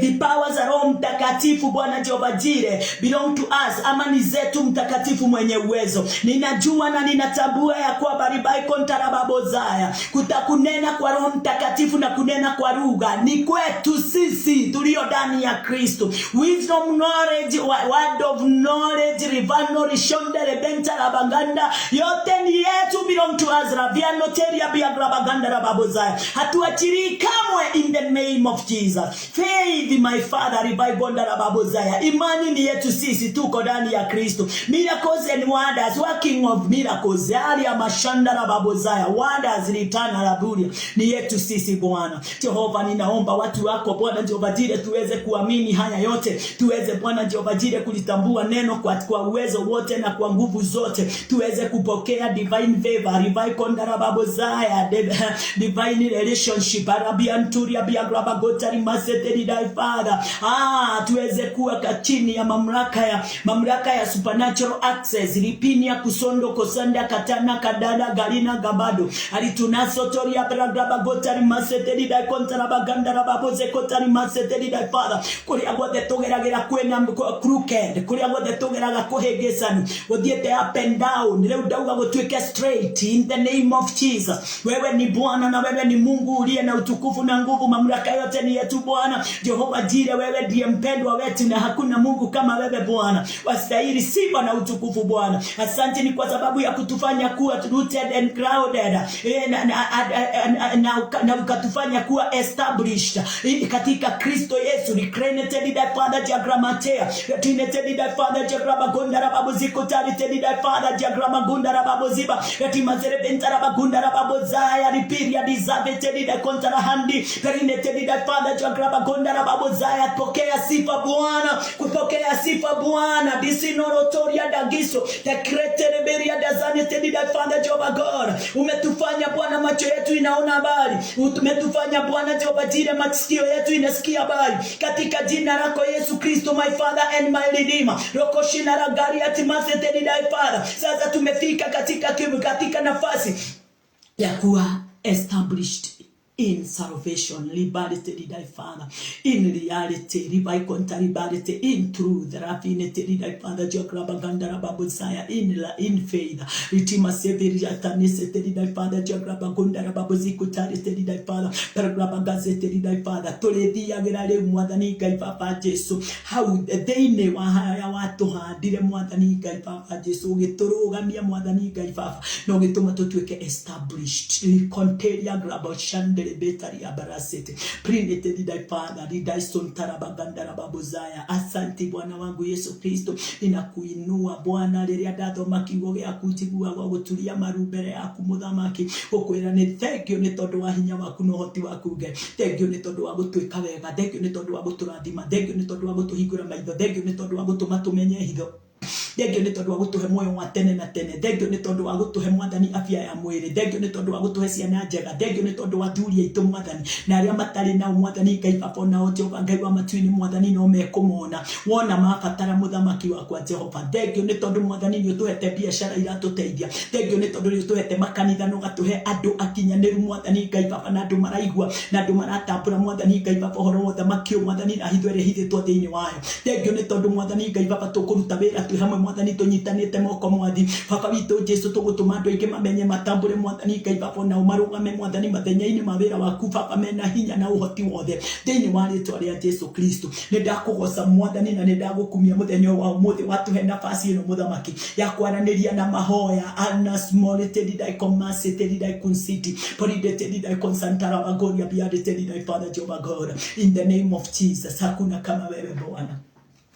The powers are all mtakatifu Bwana Jehova Jireh belong to us, ama ni zetu mtakatifu mwenye uwezo. Ninajua na ninatambua ya kwa baribai kontarababozaya kutakunena kwa Roho Mtakatifu na kunena kwa lugha ni kwetu sisi tulio ndani ya Kristo. Wisdom knowledge, word of knowledge, rivano rishonde rebenta rabaganda yote ni yetu, belong to us. Rabiano teria biagrabaganda rababozaya hatuachiri kamwe in the name of Jesus. Faith my Father ribai bonda rababozaya, imani ni yetu sisi, tuko ndani ya Kristo. Miracles and wonders, working of miracles ya mashandara babozaya wonders return alaburia ni yetu sisi Bwana Jehova. Ninaomba watu wako Bwana Jehova Jireh tuweze kuamini haya yote, tuweze Bwana Jehova Jireh kulitambua neno kwa uwezo wote na kwa nguvu zote, tuweze kupokea divine favor divine kondara babozaya divine relationship arabianturia biagraba gotari maseteri dai Father. Tuweze kuwa chini ya mamlaka ya supernatural access lipinia kusondo kosanda katana kadada galina gabado alitunaso toria bragaba gotari maseteri dai kontara baganda rababoze kotari maseteri dai Father. Kuri agode togeragera kwena crooked, kuri agode togeraga kohegesani odiete up and down leo dauga gotweke straight in the name of Jesus. Wewe ni Bwana na wewe ni Mungu uliye na utukufu na nguvu, mamlaka yote ni yetu Bwana Jehova Jireh. Wewe ndiye mpendwa wetu na hakuna Mungu kama wewe Bwana, wastahili sifa na utukufu Bwana. Asante ni kwa sababu ya kutufanya kuwa rooted and grounded na ukatufanya kuwa established katika Kristo Yesu. Recreated that Father diagramatea trinity that Father diagrama gondara babuziko tarity that Father diagrama gondara babuziba yatimazere bentara bagundara babuzaya ripiria disabeted that kontara handi trinity that Father diagrama gondara babuzaya. Pokea sifa Bwana, kupokea sifa Bwana disinorotoria dagiso the created beria dazanity that Father Jehova God. Umetufanya Bwana macho yetu inaona habari, umetufanya Bwana Jehova Jireh masikio yetu inasikia habari, katika jina lako Yesu Kristo my Father and my Redeemer. Rokoshina ragari atimaseteni dai Father. Sasa tumefika katika nafasi ya kuwa established in salvation, liberty, thy Father, in reality, ribai konta liberty, in truth, rafinity, thy Father, Jagraba Gandara Babusaya, in faith, ritima severia tanisete, thy Father, Jagraba Gundara Babuziku tarite, thy Father, Paragraba Gazete, thy Father, Toledia Gerale Mwadhanika Papa Jesu, how they never hire what to have, did Mwadhanika Papa Jesu, Getoro Gamia Mwadhanika Papa, no get to established, Conteria Grabashande. kelebetari abarasete prinete didai Father didai sontara bagandara babozaya. Asante Bwana wangu Yesu Kristo, ninakuinua Bwana rĩrĩa ndathoma kiugo gĩaku njiguaga guturia maru mbere yaku muthamaki ukwira ni thengio ni tondu wa hinya waku no hoti waku Ngai. Thengio ni tondu wa gutwika wega, thengio ni tondu wa guturathima, thengio ni tondu wa gutuhingura maitho, thengio ni tondu wa gutuma tumenye hitho, thengio ni tondu wa gutuhe moyo wa tene na tene, thengio ni tondu wa gutuhe Mwathani afya ya mwiri, thengio ni tondu wa gutuhe ciana njega, thengio ni tondu wa thuri aitu Mwathani na aria matari na Mwathani Ngai baba na Jehova Ngai wa matuini Mwathani no mekumona wona mabatara muthamaki wakwa Jehova. Thengio ni tondu Mwathani ni utuhete biashara iratuteithia, thengio ni tondu ni utuhete makanitha no gatuhe andu akinyaniru Mwathani Ngai baba na andu maraigua na andu maratambura Mwathani Ngai baba horo wothe makio Mwathani na hithwe hithitwo thiini wayo. Thengio ni tondu Mwathani Ngai baba tukuruta wira tu hamwe Mwathani tunyitanite moko Mwathi baba witu Jesu tugutuma andu aingi mamenye matambure Mwathani Ngai baba na umarugame Mwathani mathenya-ini ma wira waku baba mena hinya na uhoti wothe thiini wa ritwa ria Jesu Kristo. Ni ndakugoca Mwathani na ni ndagukumia muthenya wa umuthi watuhe nafasi ino muthamaki ya kwaraniria na mahoya ana smolete didai komasete didai kunsiti polidete didai konsantara wagoria biadete didai Father Jehovah God in the name of Jesus. Hakuna kama wewe Bwana.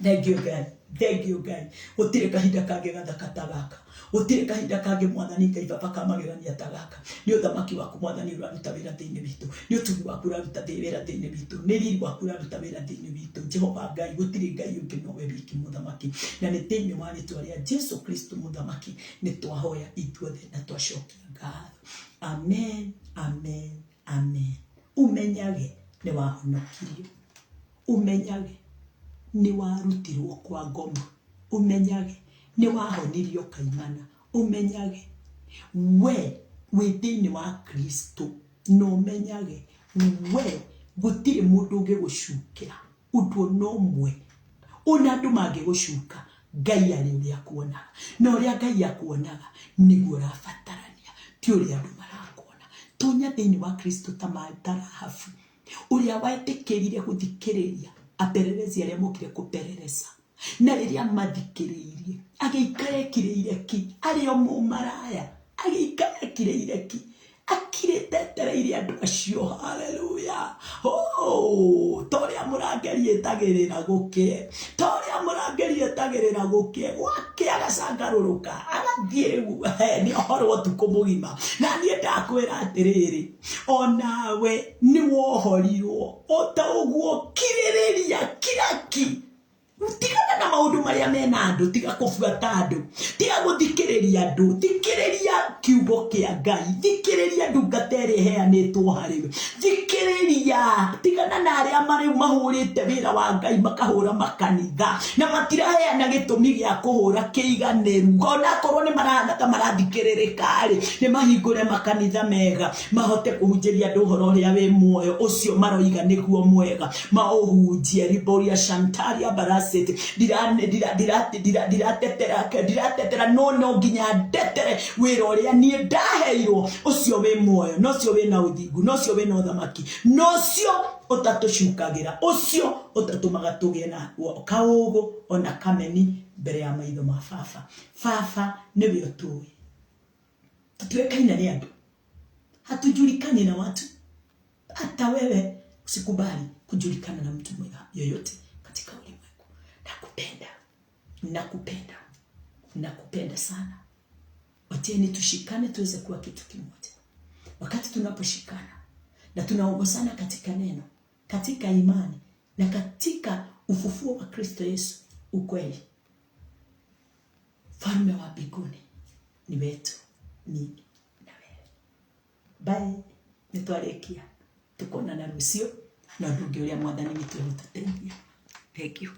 Thank you God. Thank you God. Utire kahinda kage gathakata gaka, utire kahinda kage Mwathani Ngai baba kamagirania tagaka ni uthamaki waku Mwathani uraruta wira thiini witu, ni utugi waku uraruta wira thiini witu, ni riri waku uraruta wira thiini witu Jehova Ngai. Gutire Ngai ungi no we wiki muthamaki na ni thiini wa ritwa ria Jesu Kristo muthamaki ni twahoya ithuothe na twacokia ngatho. Amen, amen, amen. Umenyage ni wahonokirio, umenyage ni warutirwo kwa ngoma, umenyage ni wahonirio kaimana, umenyage we thiini wa Kristo, no umenyage we gutire mundu ungegucukira undu no mwe una andu mangegucuka Ngai ari uria kuonaga na uria Ngai akuonaga niguo rabatarania ti uria andu marakuona. Tunya thiini wa Kristo ta matarahafu uria wetikirire guthikiriria apererezi aria mukire kuperereza na riria mathikiririe agiikare kireire ki ario mumaraya agiikare kireire ki akiretetereire andu acio. Haleluya. Oh, toria murangeri etagirira gukie, toria murangeri etagirira gukie gwake agacangaruruka agathie ni horo tuko mugima na nie ndakwira atiriri onawe ni wohorirwo otauguo kiririria kiraki. Tigana na maundu maria mena andu, tiga kufuata andu, tiga guthikiriria andu, thikiriria kiugo kia Ngai, thikiriria ndungatere heanitwo hariwe, thikiriria. Tigana na aria mari mahurite wira wa Ngai makahura makanitha na matiraheana gitumi gia kuhura kiiganiru, ona korwo ni marahana ta marathikiririka ri ni mahingure makanitha mega mahote kuhunjiria andu horo ria wi muoyo ucio maroiga niguo mwega mauhunjie. Riboria shantaria barasi diratetera no nginya ndetere wira uria nie ndaheirwo ucio wi muoyo nocio wi na uthingu nocio wi na uthamaki nocio utatucukagira ucio utatumaga tugie na kaugo ona kameni mbere ya maitho ma baba niwe utui tutuekaina ni andu hatujulikani na watu. Hata wewe usikubali kujulikana na mtu mwingine yoyote katika ulimwengu. Nakupenda sana. Wacheni tushikane tuweze kuwa kitu kimoja. Wakati tunaposhikana na tunaongozana katika neno, katika imani na katika ufufuo wa Kristo Yesu, ukweli, Falme wa mbinguni ni wetu mimi na wewe. Bye. Nitwarekia tukona na rucio na ndungi uria Mwathani witu utateithia. Thank you.